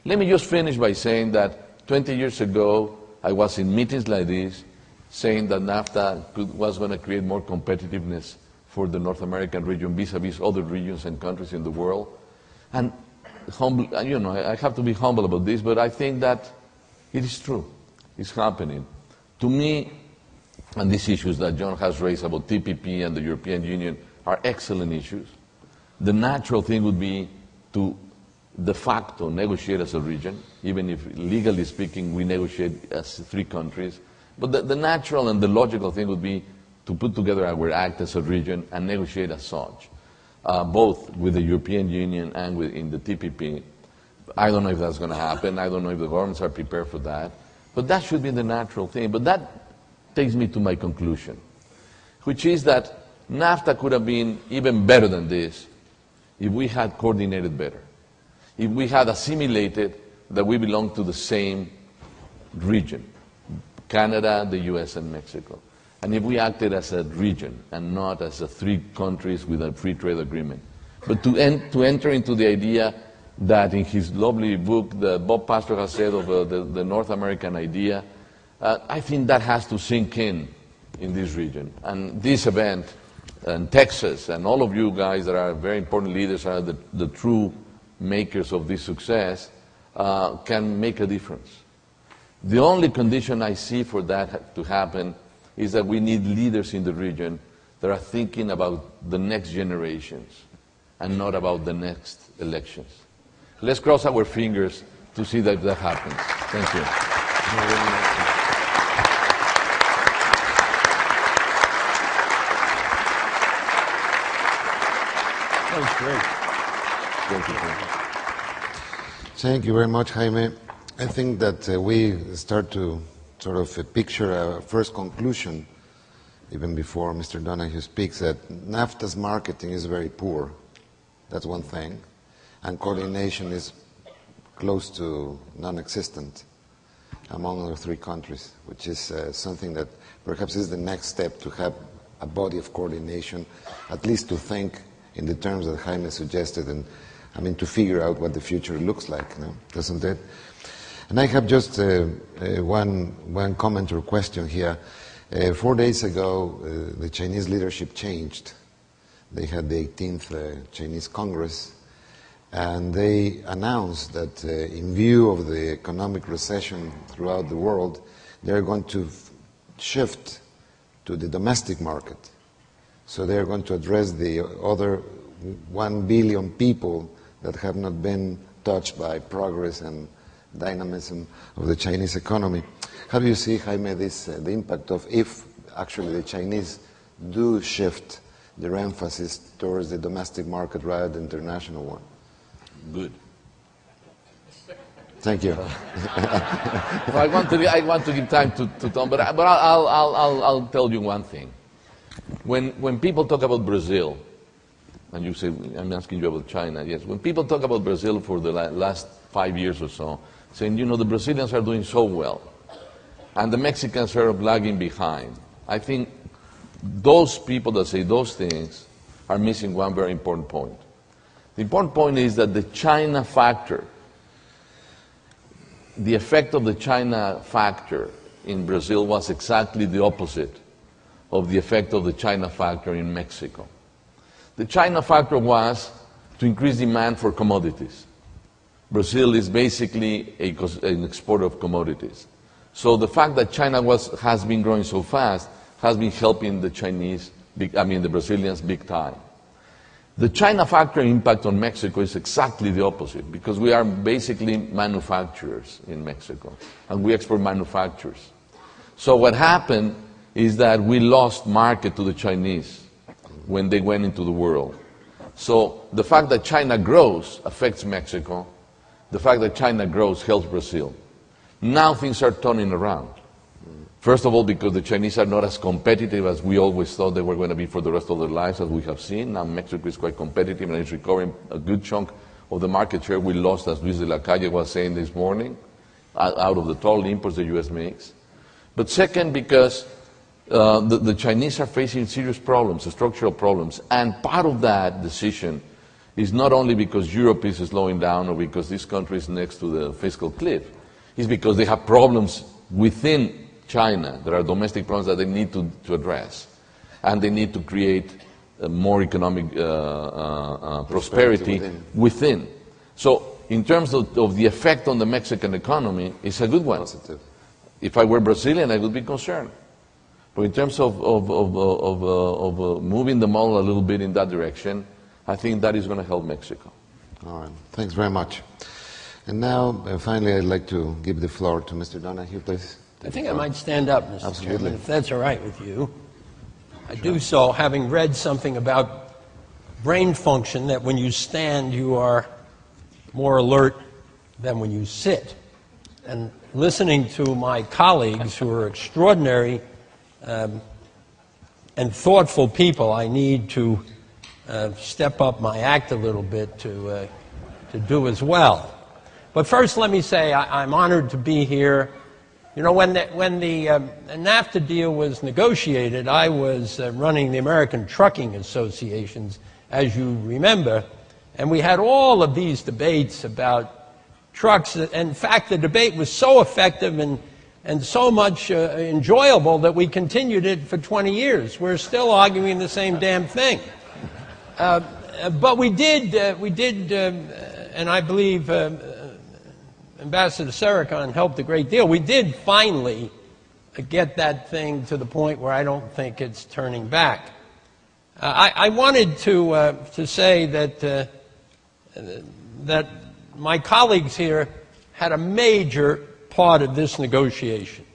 Speaker 4: Let me just finish by saying that 20 years ago, I was in meetings like this, saying that NAFTA was going to create more competitiveness for the North American region vis-a-vis other regions and countries in the world. And I have to be humble about this, but I think that it is true. It's happening. To me, and these issues that John has raised about TPP and the European Union are excellent issues. The natural thing would be to de facto negotiate as a region, even if legally speaking we negotiate as 3 countries. But the natural and the logical thing would be to put together our act as a region and negotiate as such, both with the European Union and in the TPP. I don't know if that's going to happen. I don't know if the governments are prepared for that. But that should be the natural thing. But that takes me to my conclusion, which is that NAFTA could have been even better than this if we had coordinated better, if we had assimilated that we belong to the same region, Canada, the US, and Mexico, and if we acted as a region and not as 3 countries with a free trade agreement. But to enter into the idea that in his lovely book that Bob Pastor has said of the North American idea, I think that has to sink in this region. And this event, and Texas, and all of you guys that are very important leaders, are the true makers of this success, can make a difference. The only condition I see for that to happen is that we need leaders in the region that are thinking about the next generations and not about the next elections. Let's cross our fingers to see that that happens. Thank you.
Speaker 3: That was great.
Speaker 4: Thank you.
Speaker 1: Thank you very much, Jaime. I think that we start to sort of picture a first conclusion, even before Mr. Donahue speaks, that NAFTA's marketing is very poor. That's one thing. And coordination is close to non-existent among the 3 countries, which is something that perhaps is the next step, to have a body of coordination, at least to think in the terms that Jaime suggested, and I mean to figure out what the future looks like, no? Doesn't it? And I have just one comment or question here. 4 days ago, the Chinese leadership changed. They had the 18th Chinese Congress, and they announced that in view of the economic recession throughout the world, they're going to shift to the domestic market. So they're going to address the other 1 billion people that have not been touched by progress and dynamism of the Chinese economy. How do you see, Jaime, the impact of if actually the Chinese do shift their emphasis towards the domestic market rather than the international one?
Speaker 4: Good.
Speaker 1: Thank you.
Speaker 4: I want to give time to Tom, but I'll tell you one thing. When people talk about Brazil, and you say, I'm asking you about China, yes. When people talk about Brazil for the last 5 years or so, saying, you know, the Brazilians are doing so well, and the Mexicans are lagging behind, I think those people that say those things are missing one very important point. The important point is that the China factor, the effect of the China factor in Brazil was exactly the opposite of the effect of the China factor in Mexico. The China factor was to increase demand for commodities. Brazil is basically an exporter of commodities. So the fact that China has been growing so fast has been helping the Brazilians big time. The China factor impact on Mexico is exactly the opposite, because we are basically manufacturers in Mexico, and we export manufacturers. So what happened is that we lost market to the Chinese when they went into the world. So the fact that China grows affects Mexico. The fact that China grows helps Brazil. Now things are turning around. First of all, because the Chinese are not as competitive as we always thought they were going to be for the rest of their lives, as we have seen. Now Mexico is quite competitive and is recovering a good chunk of the market share we lost, as Luis de la Calle was saying this morning, out of the total imports the U.S. makes. But second, because the Chinese are facing serious problems, structural problems, and part of that decision It's not only because Europe is slowing down or because this country is next to the fiscal cliff. It's because they have problems within China. There are domestic problems that they need to address. And they need to create more economic prosperity within. So in terms of the effect on the Mexican economy, it's a good one.
Speaker 1: Positive.
Speaker 4: If I were Brazilian, I would be concerned. But in terms of moving the model a little bit in that direction, I think that is going to help Mexico.
Speaker 1: All right. Thanks very much. And now, finally, I'd like to give the floor to Mr. Donahue, please.
Speaker 3: I think I might stand up, Mr.
Speaker 1: Absolutely.
Speaker 3: Chairman, if that's all right with you. I do so having read something about brain function, that when you stand, you are more alert than when you sit. And listening to my colleagues, who are extraordinary and thoughtful people, I need to step up my act a little bit to do as well. But first, let me say I'm honored to be here. You know, when the NAFTA deal was negotiated, I was running the American Trucking Associations, as you remember, and we had all of these debates about trucks. In fact, the debate was so effective and so much enjoyable that we continued it for 20 years. We're still arguing the same damn thing. But we did, and I believe Ambassador Serracon helped a great deal. We did finally get that thing to the point where I don't think it's turning back. I wanted to say that that my colleagues here had a major part of this negotiation.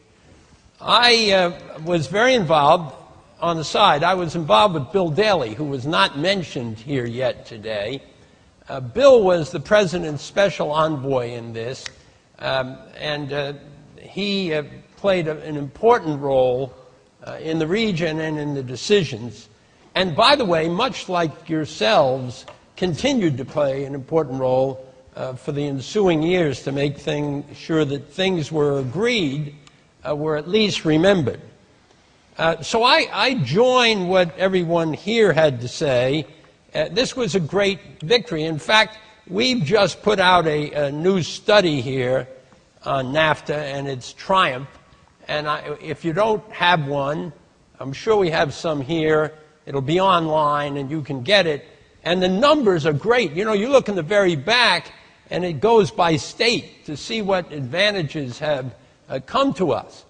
Speaker 3: I was very involved on the side. I was involved with Bill Daley, who was not mentioned here yet today. Bill was the President's special envoy in this, and he played an important role in the region and in the decisions. And by the way, much like yourselves, continued to play an important role for the ensuing years to make sure that things were agreed, were at least remembered. So I join what everyone here had to say. This was a great victory. In fact, we've just put out a new study here on NAFTA and its triumph. And if you don't have one, I'm sure we have some here. It'll be online and you can get it. And the numbers are great. You know, you look in the very back and it goes by state to see what advantages have come to us.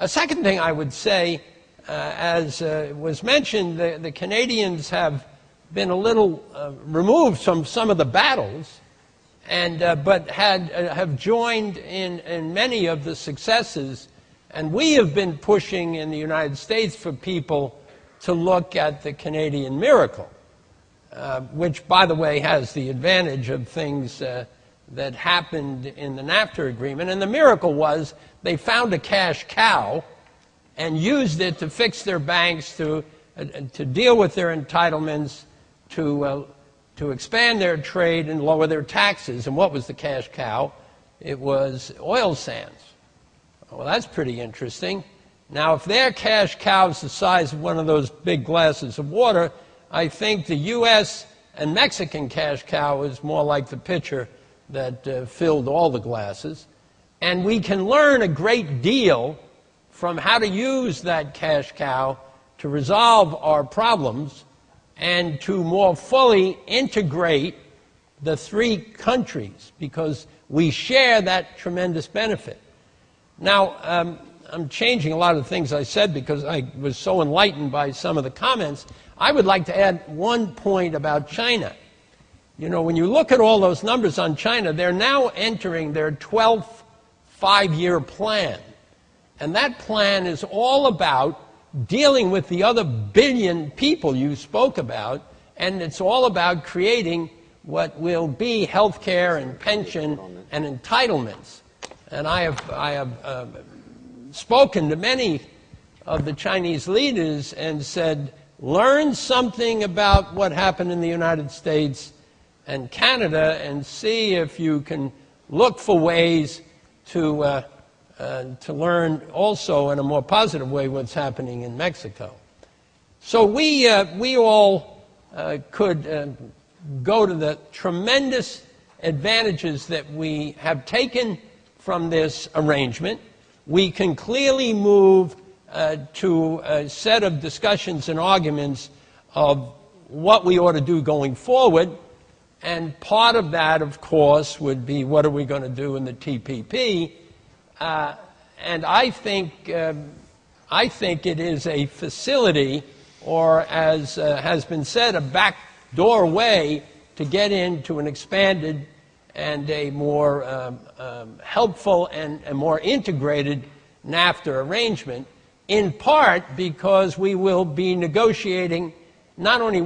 Speaker 3: A second thing I would say, as was mentioned, the Canadians have been a little removed from some of the battles, and but have joined in many of the successes. And we have been pushing in the United States for people to look at the Canadian miracle, which, by the way, has the advantage of things that happened in the NAFTA agreement. And the miracle was they found a cash cow and used it to fix their banks, to deal with their entitlements, to expand their trade and lower their taxes. And what was the cash cow? It was oil sands. Well, that's pretty interesting. Now, if their cash cow is the size of one of those big glasses of water, I think the U.S. and Mexican cash cow is more like the pitcher that filled all the glasses. And we can learn a great deal from how to use that cash cow to resolve our problems and to more fully integrate the three countries, because we share that tremendous benefit. Now, I'm changing a lot of the things I said because I was so enlightened by some of the comments. I would like to add one point about China. You know, when you look at all those numbers on China, they're now entering their 12th five-year plan. And that plan is all about dealing with the other billion people you spoke about, and it's all about creating what will be health care and pension and entitlements. And I have spoken to many of the Chinese leaders and said, learn something about what happened in the United States and Canada and see if you can look for ways to learn also in a more positive way what's happening in Mexico. So we all could go to the tremendous advantages that we have taken from this arrangement. We can clearly move to a set of discussions and arguments of what we ought to do going forward. And part of that, of course, would be what are we going to do in the TPP. And I think it is a facility, or as has been said, a backdoor way to get into an expanded and a more helpful and a more integrated NAFTA arrangement, in part because we will be negotiating not only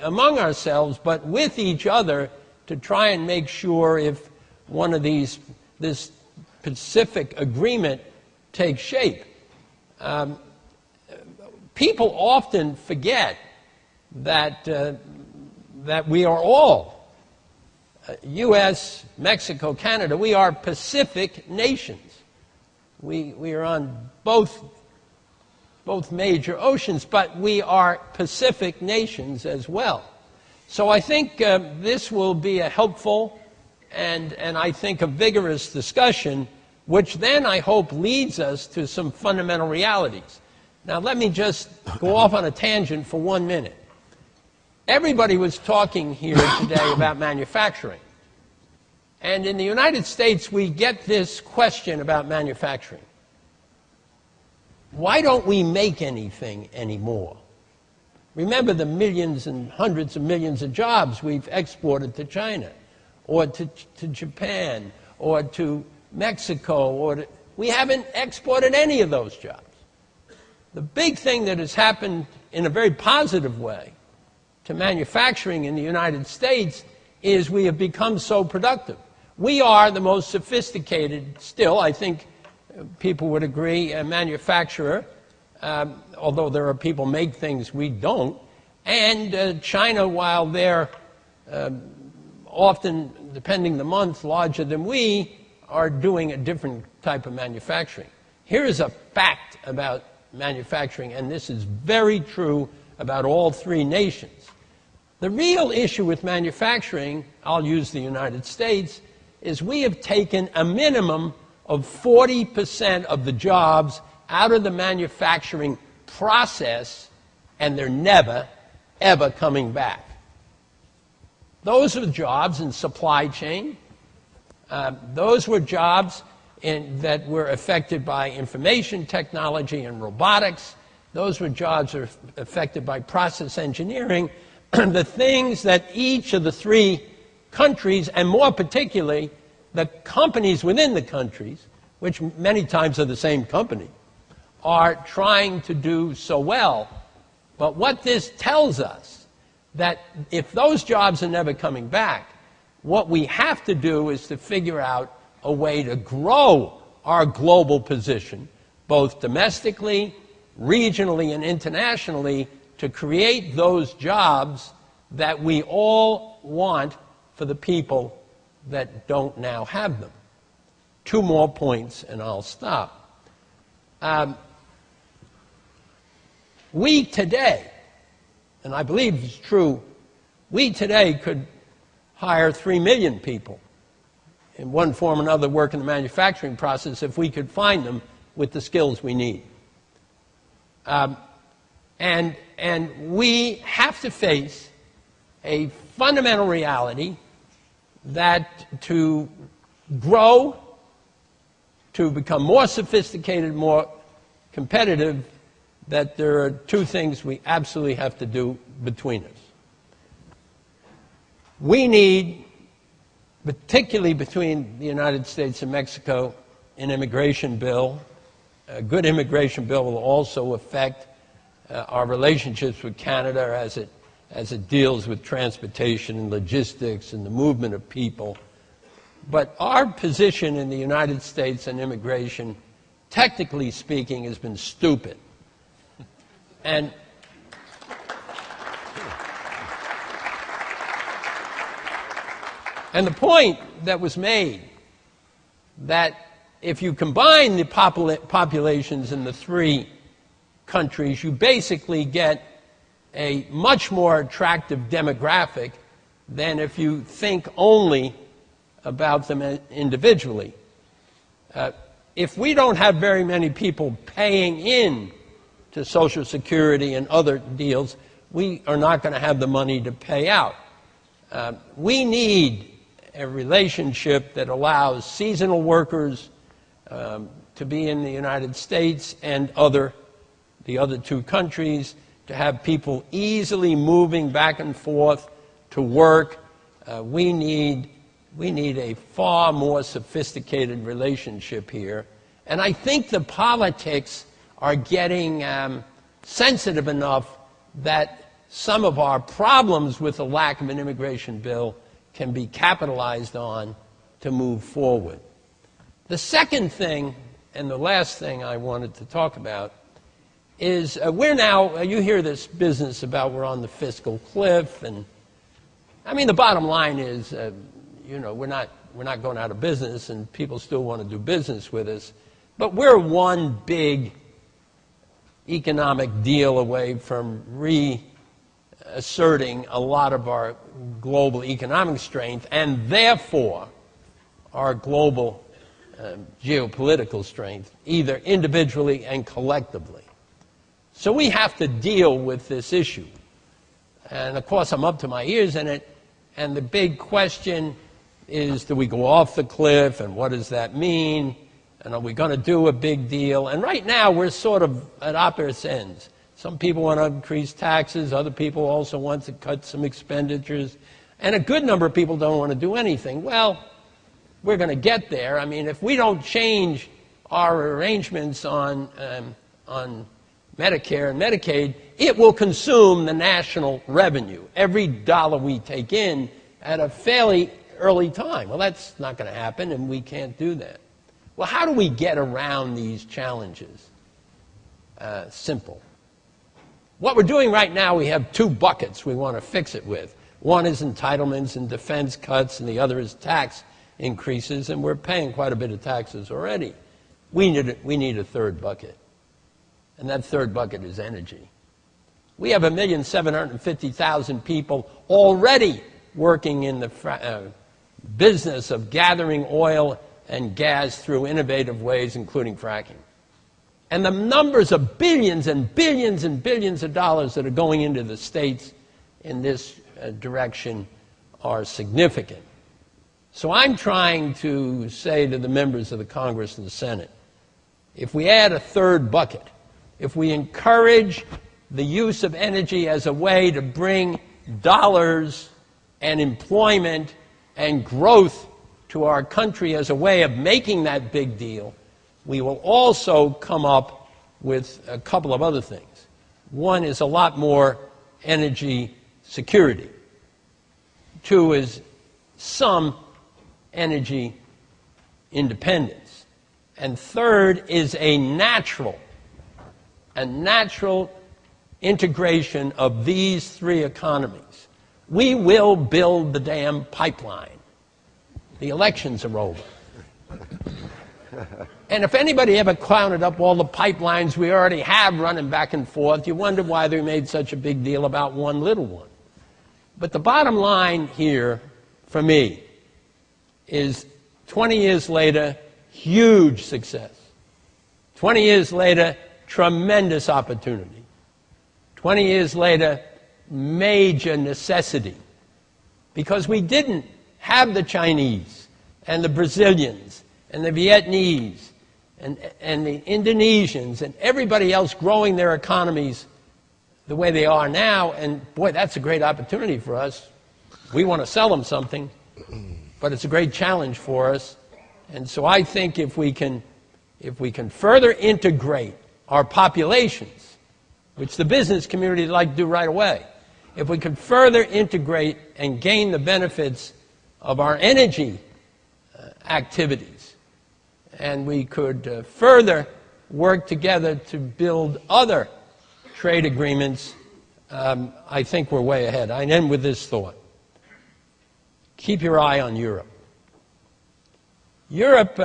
Speaker 3: among ourselves, but with each other to try and make sure if one of this Pacific agreement takes shape. People often forget that we are all, U.S., Mexico, Canada, we are Pacific nations. We are on both major oceans, but we are Pacific nations as well. So I think this will be a helpful and I think a vigorous discussion, which then I hope leads us to some fundamental realities. Now let me just go off on a tangent for 1 minute. Everybody was talking here today about manufacturing. And in the United States, we get this question about manufacturing. Why don't we make anything anymore? Remember the millions and hundreds of millions of jobs we've exported to China, or to Japan, or to Mexico, we haven't exported any of those jobs. The big thing that has happened in a very positive way to manufacturing in the United States is we have become so productive. We are the most sophisticated, still, I think people would agree, manufacturer, although there are people make things we don't. And China, while they're often, depending the month, larger than we, are doing a different type of manufacturing. Here is a fact about manufacturing, and this is very true about all three nations. The real issue with manufacturing, I'll use the United States, is we have taken a minimum of 40% of the jobs out of the manufacturing process, and they're never, ever coming back. Those are jobs in supply chain. Those were jobs that were affected by information technology and robotics. Those were jobs that were affected by process engineering. The things that each of the three countries, and more particularly the companies within the countries, which many times are the same company, are trying to do so well. But what this tells us, that if those jobs are never coming back, what we have to do is to figure out a way to grow our global position, both domestically, regionally, and internationally, to create those jobs that we all want for the people that don't now have them. 2 more points and I'll stop. We today, and I believe it's true, we today could hire 3 million people in one form or another work in the manufacturing process if we could find them with the skills we need. And we have to face a fundamental reality that to grow, to become more sophisticated, more competitive, that there are 2 things we absolutely have to do between us. We need, particularly between the United States and Mexico, an immigration bill. A good immigration bill will also affect our relationships with Canada as it deals with transportation and logistics and the movement of people. But our position in the United States on immigration, technically speaking, has been stupid. And the point that was made, that if you combine the populations in the 3 countries, you basically get a much more attractive demographic than if you think only about them individually. If we don't have very many people paying in to Social Security and other deals, we are not going to have the money to pay out. We need a relationship that allows seasonal workers to be in the United States and the other two countries, to have people easily moving back and forth to work. We need a far more sophisticated relationship here. And I think the politics are getting sensitive enough that some of our problems with the lack of an immigration bill can be capitalized on to move forward. The second thing, and the last thing I wanted to talk about, is we're now, you hear this business about we're on the fiscal cliff, and I mean the bottom line is, we're not going out of business, and people still want to do business with us, but we're one big economic deal away from reasserting a lot of our global economic strength, and therefore our global geopolitical strength, either individually and collectively. So we have to deal with this issue. And of course I'm up to my ears in it, and the big question is, do we go off the cliff, and what does that mean? And are we going to do a big deal? And right now we're sort of at opposite ends. Some people want to increase taxes, other people also want to cut some expenditures, and a good number of people don't want to do anything. Well, we're going to get there. I mean, if we don't change our arrangements on Medicare and Medicaid, it will consume the national revenue, every dollar we take in, at a fairly early time. Well, that's not going to happen, and we can't do that. Well, how do we get around these challenges? Simple. What we're doing right now, we have two buckets we want to fix it with. One is entitlements and defense cuts, and the other is tax increases, and we're paying quite a bit of taxes already. We need a third bucket, and that third bucket is energy. We have 1,750,000 people already working in the business of gathering oil and gas through innovative ways, including fracking. And the numbers of billions and billions and billions of dollars that are going into the states in this direction are significant. So I'm trying to say to the members of the Congress and the Senate, if we add a third bucket, if we encourage the use of energy as a way to bring dollars and employment and growth to our country as a way of making that big deal, we will also come up with a couple of other things. One is a lot more energy security. Two is some energy independence. And third is a natural integration of these three economies. We will build the damn pipeline. The elections are over. And if anybody ever counted up all the pipelines we already have running back and forth, you wonder why they made such a big deal about one little one. But the bottom line here, for me, is 20 years later, huge success. 20 years later, tremendous opportunity. 20 years later, major necessity. Because we didn't have the Chinese and the Brazilians and the Vietnamese and the Indonesians and everybody else growing their economies the way they are now. And boy, that's a great opportunity for us. We want to sell them something, but it's a great challenge for us. And so I think if we can further integrate our populations, which the business community would like to do right away, if we can further integrate and gain the benefits of our energy activities, and we could further work together to build other trade agreements, I think we're way ahead. I end with this thought. Keep your eye on Europe. Europe,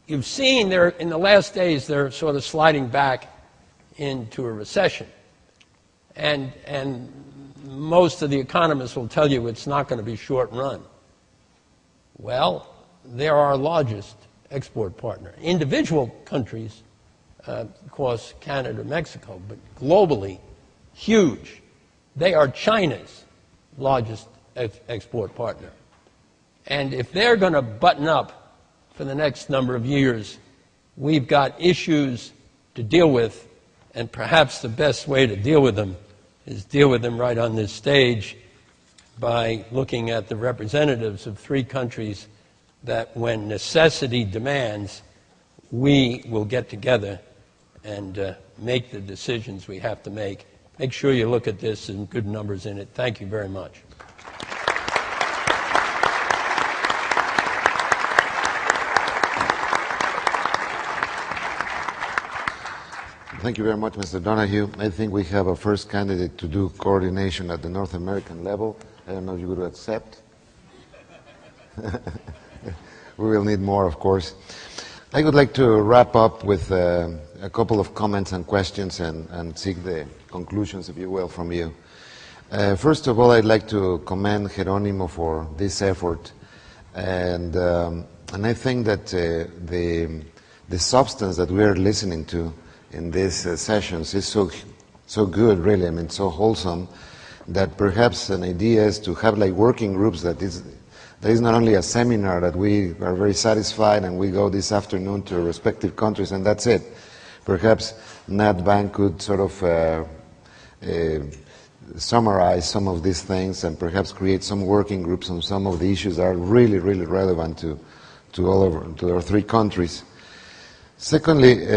Speaker 3: you've seen in the last days they're sort of sliding back into a recession. And most of the economists will tell you it's not going to be short run. Well, they're our largest export partner. Individual countries, of course, Canada, Mexico, but globally, huge. They are China's largest export partner. And if they're going to button up for the next number of years, we've got issues to deal with, and perhaps the best way to deal with them is deal with them right on this stage by looking at the representatives of 3 countries that, when necessity demands, we will get together and make the decisions we have to make. Make sure you look at this and good numbers in it. Thank you very much.
Speaker 1: Thank you very much, Mr. Donahue. I think we have a first candidate to do coordination at the North American level. I don't know if you would accept. We will need more, of course. I would like to wrap up with a couple of comments and questions and seek the conclusions, if you will, from you. First of all, I'd like to commend Jerónimo for this effort. And I think that the substance that we are listening to in these sessions is so good, really. I mean, so wholesome, that perhaps an idea is to have like working groups that is not only a seminar that we are very satisfied and we go this afternoon to respective countries and that's it. Perhaps Nat Bank could sort of summarize some of these things and perhaps create some working groups on some of the issues that are really, really relevant to our 3 countries. Secondly,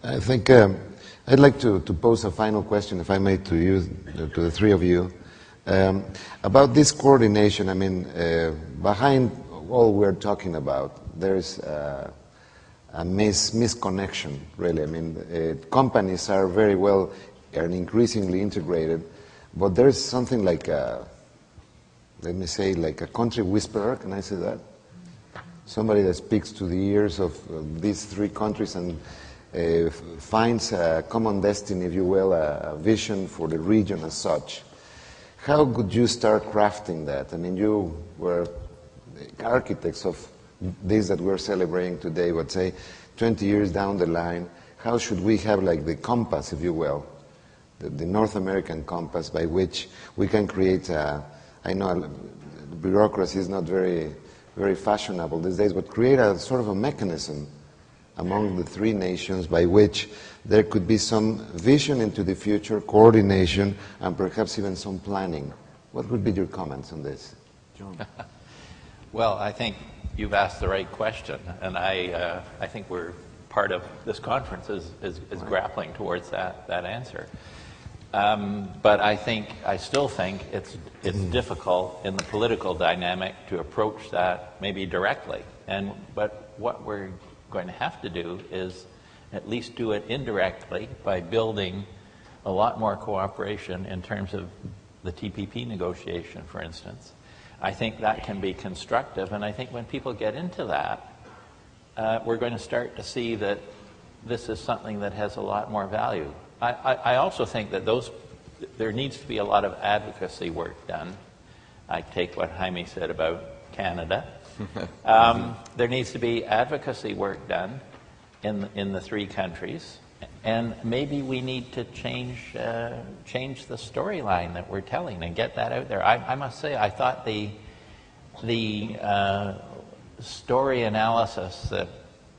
Speaker 1: I think I'd like to pose a final question, if I may, to you, to the 3 of you, about this coordination. I mean, behind all we're talking about, there's a misconnection, really. I mean, companies are very well and increasingly integrated, but there's something like let me say, like a country whisperer, can I say that? Somebody that speaks to the ears of these 3 countries and finds a common destiny, if you will, a vision for the region as such. How could you start crafting that? I mean, you were architects of this that we're celebrating today, but say 20 years down the line, how should we have like the compass, if you will, the North American compass by which we can create I know bureaucracy is not very, very fashionable these days, but create a sort of a mechanism among the 3 nations by which there could be some vision into the future, coordination, and perhaps even some planning. What would be your comments on this? John?
Speaker 2: Well, I think you've asked the right question, and I think we're part of this conference is right. Grappling towards that answer. But I still think it's difficult in the political dynamic to approach that maybe directly. But what we're going to have to do is at least do it indirectly by building a lot more cooperation in terms of the TPP negotiation, for instance. I think that can be constructive, and I think when people get into that, we're going to start to see that this is something that has a lot more value. I also think that there needs to be a lot of advocacy work done. I take what Jaime said about Canada. There needs to be advocacy work done in the 3 countries, and maybe we need to change the storyline that we're telling and get that out there. I must say, I thought the story analysis that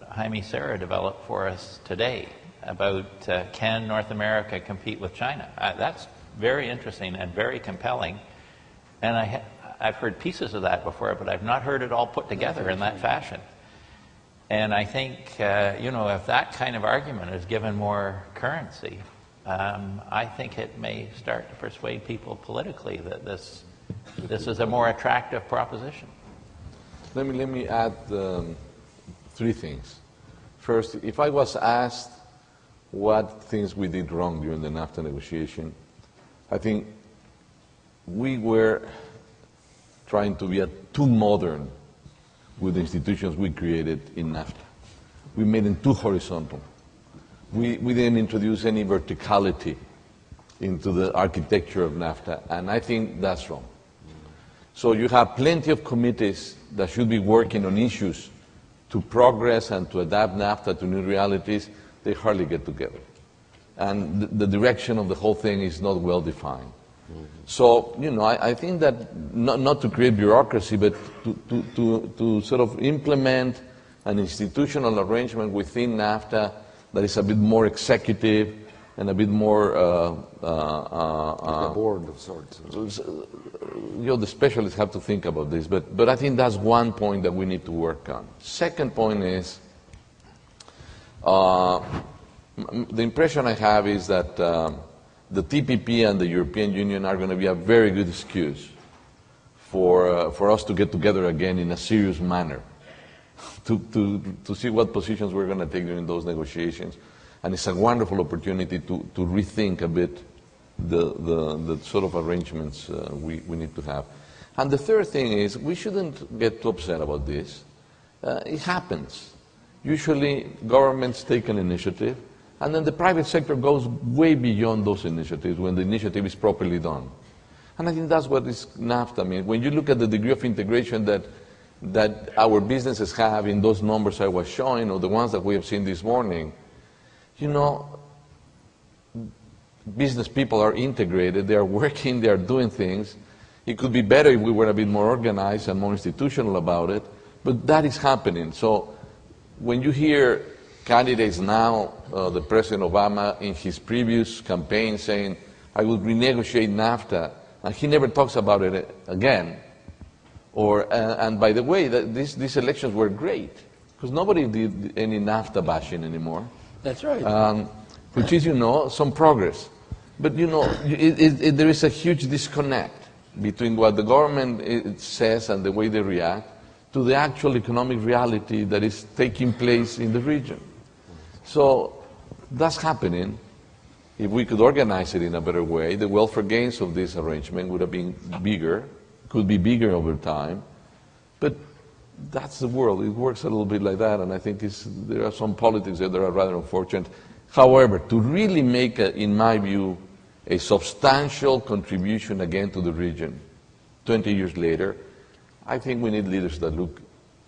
Speaker 2: Jaime Serra developed for us today about can North America compete with China, that's very interesting and very compelling, and I've heard pieces of that before, but I've not heard it all put together in that fashion. And I think, if that kind of argument is given more currency, I think it may start to persuade people politically that this is a more attractive proposition.
Speaker 4: Let me add 3 things. First, if I was asked what things we did wrong during the NAFTA negotiation, I think we were trying to be too modern with the institutions we created in NAFTA. We made them too horizontal. We didn't introduce any verticality into the architecture of NAFTA, and I think that's wrong. So you have plenty of committees that should be working on issues to progress and to adapt NAFTA to new realities. They hardly get together. And the direction of the whole thing is not well defined. So, I think that not to create bureaucracy, but to sort of implement an institutional arrangement within NAFTA that is a bit more executive and a bit more...
Speaker 1: like a board of sorts.
Speaker 4: The specialists have to think about this, but I think that's one point that we need to work on. Second point is, the impression I have is that the TPP and the European Union are going to be a very good excuse for us to get together again in a serious manner, to see what positions we're going to take during those negotiations. And it's a wonderful opportunity to rethink a bit the sort of arrangements we need to have. And the third thing is, we shouldn't get too upset about this. It happens. Usually governments take an initiative, and then the private sector goes way beyond those initiatives when the initiative is properly done. And I think that's what is NAFTA. I mean, when you look at the degree of integration that our businesses have in those numbers I was showing, or the ones that we have seen this morning, business people are integrated, they are working, they are doing things. It could be better if we were a bit more organized and more institutional about it, but that is happening. So when you hear candidates now, the President Obama in his previous campaign saying, I will renegotiate NAFTA, and he never talks about it again. And by the way, these elections were great, because nobody did any NAFTA bashing anymore.
Speaker 3: That's right.
Speaker 4: Which is, some progress. But, there is a huge disconnect between what the government says and the way they react to the actual economic reality that is taking place in the region. So that's happening. If we could organize it in a better way, the welfare gains of this arrangement would have been bigger, could be bigger over time. But that's the world. It works a little bit like that, and I think there are some politics there that are rather unfortunate. However, to really make, in my view, a substantial contribution again to the region 20 years later, I think we need leaders that look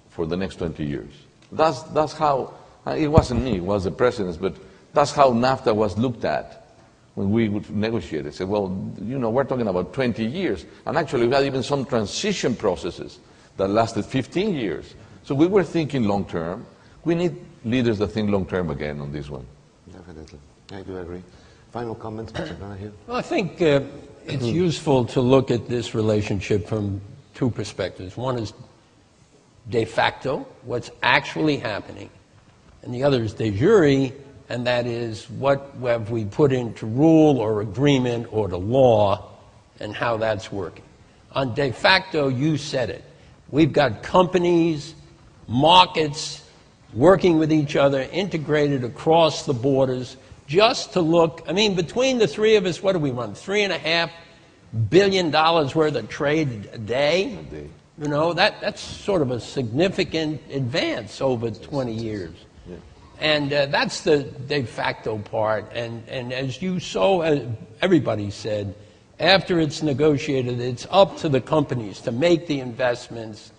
Speaker 4: for the next 20 years. That's how, it wasn't me, it was the presidents, but that's how NAFTA was looked at when we would negotiate it. Say, well, we're talking about 20 years. And actually, we had even some transition processes that lasted 15 years. So we were thinking long term. We need leaders that think long term again on this one.
Speaker 1: Definitely. I do agree. Final comments, Mr. Donahue?
Speaker 3: Well, I think it's useful to look at this relationship from two perspectives. One is de facto, what's actually happening, and the other is de jure, and that is what have we put into rule or agreement or to law and how that's working. On de facto, you said it. We've got companies, markets, working with each other, integrated across the borders, just to look, between the three of us, what do we run? $3.5 billion worth of trade a day? That's sort of a significant advance over 20 years. Yeah. And that's the de facto part. And as you everybody said, after it's negotiated, it's up to the companies to make the investments,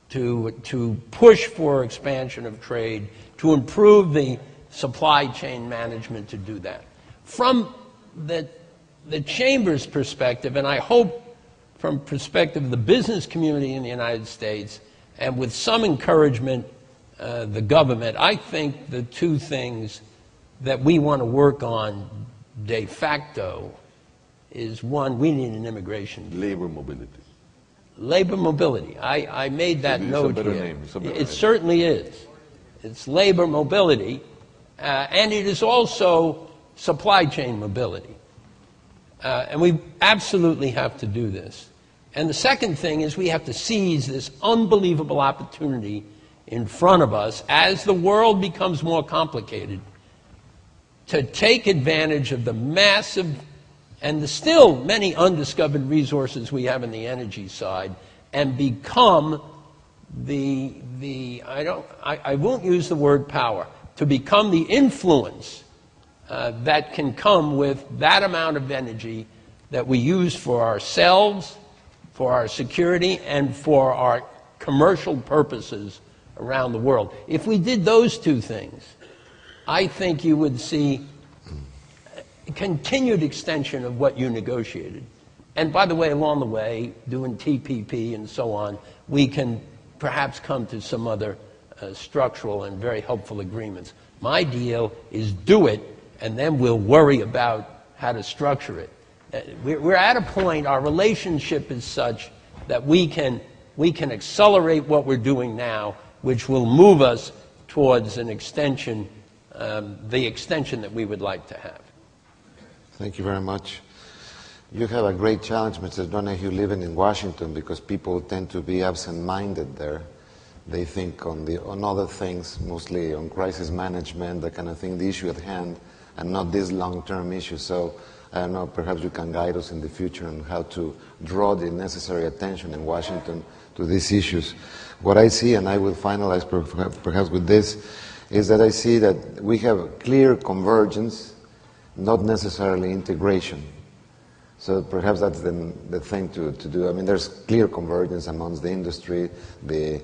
Speaker 3: to push for expansion of trade, to improve the supply chain management to do that. From the Chamber's perspective, and I hope from perspective of the business community in the United States, and with some encouragement, the government, I think the two things that we want to work on de facto is, one, we need an immigration.
Speaker 4: Labor mobility.
Speaker 3: Labor mobility. I made that note here.
Speaker 4: Name.
Speaker 3: It certainly is. It's labor mobility, and it is also supply chain mobility. And we absolutely have to do this. And the second thing is we have to seize this unbelievable opportunity in front of us as the world becomes more complicated to take advantage of the massive and the still many undiscovered resources we have in the energy side and become I won't use the word power, to become the influence that can come with that amount of energy that we use for ourselves, for our security, and for our commercial purposes around the world. If we did those two things, I think you would see a continued extension of what you negotiated. And by the way, along the way, doing TPP and so on, we can perhaps come to some other structural and very helpful agreements. My deal is do it, and then we'll worry about how to structure it. We're at a point, our relationship is such that we can accelerate what we're doing now, which will move us towards an extension, the extension that we would like to have.
Speaker 1: Thank you very much. You have a great challenge, Mr. Donahue, living in Washington, because people tend to be absent-minded there. They think on other things, mostly on crisis management, that kind of thing, the issue at hand, and not this long-term issue. So I don't know, perhaps you can guide us in the future on how to draw the necessary attention in Washington to these issues. What I see, and I will finalize perhaps with this, is that I see that we have clear convergence, not necessarily integration. So perhaps that's the thing to do. I mean, there's clear convergence amongst the industry, the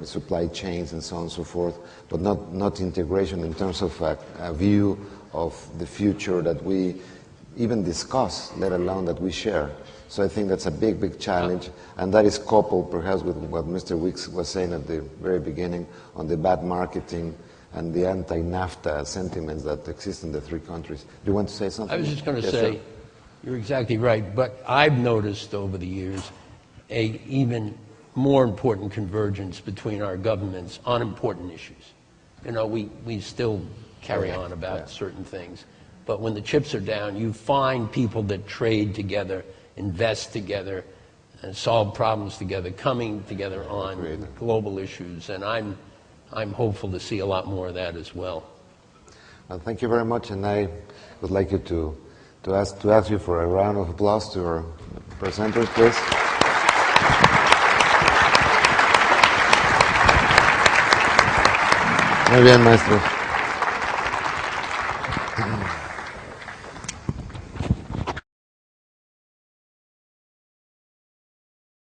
Speaker 1: supply chains and so on and so forth, but not integration in terms of a view of the future that we even discuss, let alone that we share. So I think that's a big, big challenge, and that is coupled perhaps with what Mr. Weeks was saying at the very beginning on the bad marketing and the anti-NAFTA sentiments that exist in the three countries. Do you want to say something?
Speaker 3: I was just going to
Speaker 1: Yes,
Speaker 3: say,
Speaker 1: sir.
Speaker 3: You're exactly right, but I've noticed over the years a even more important convergence between our governments on important issues. You know, we still carry on about certain things, but when the chips are down, you find people that trade together, invest together, and solve problems together, coming together on global issues, and I'm hopeful to see a lot more of that as well.
Speaker 1: Well, thank you very much, and I would like you to ask you for a round of applause to our presenters, please. Muy bien, maestro.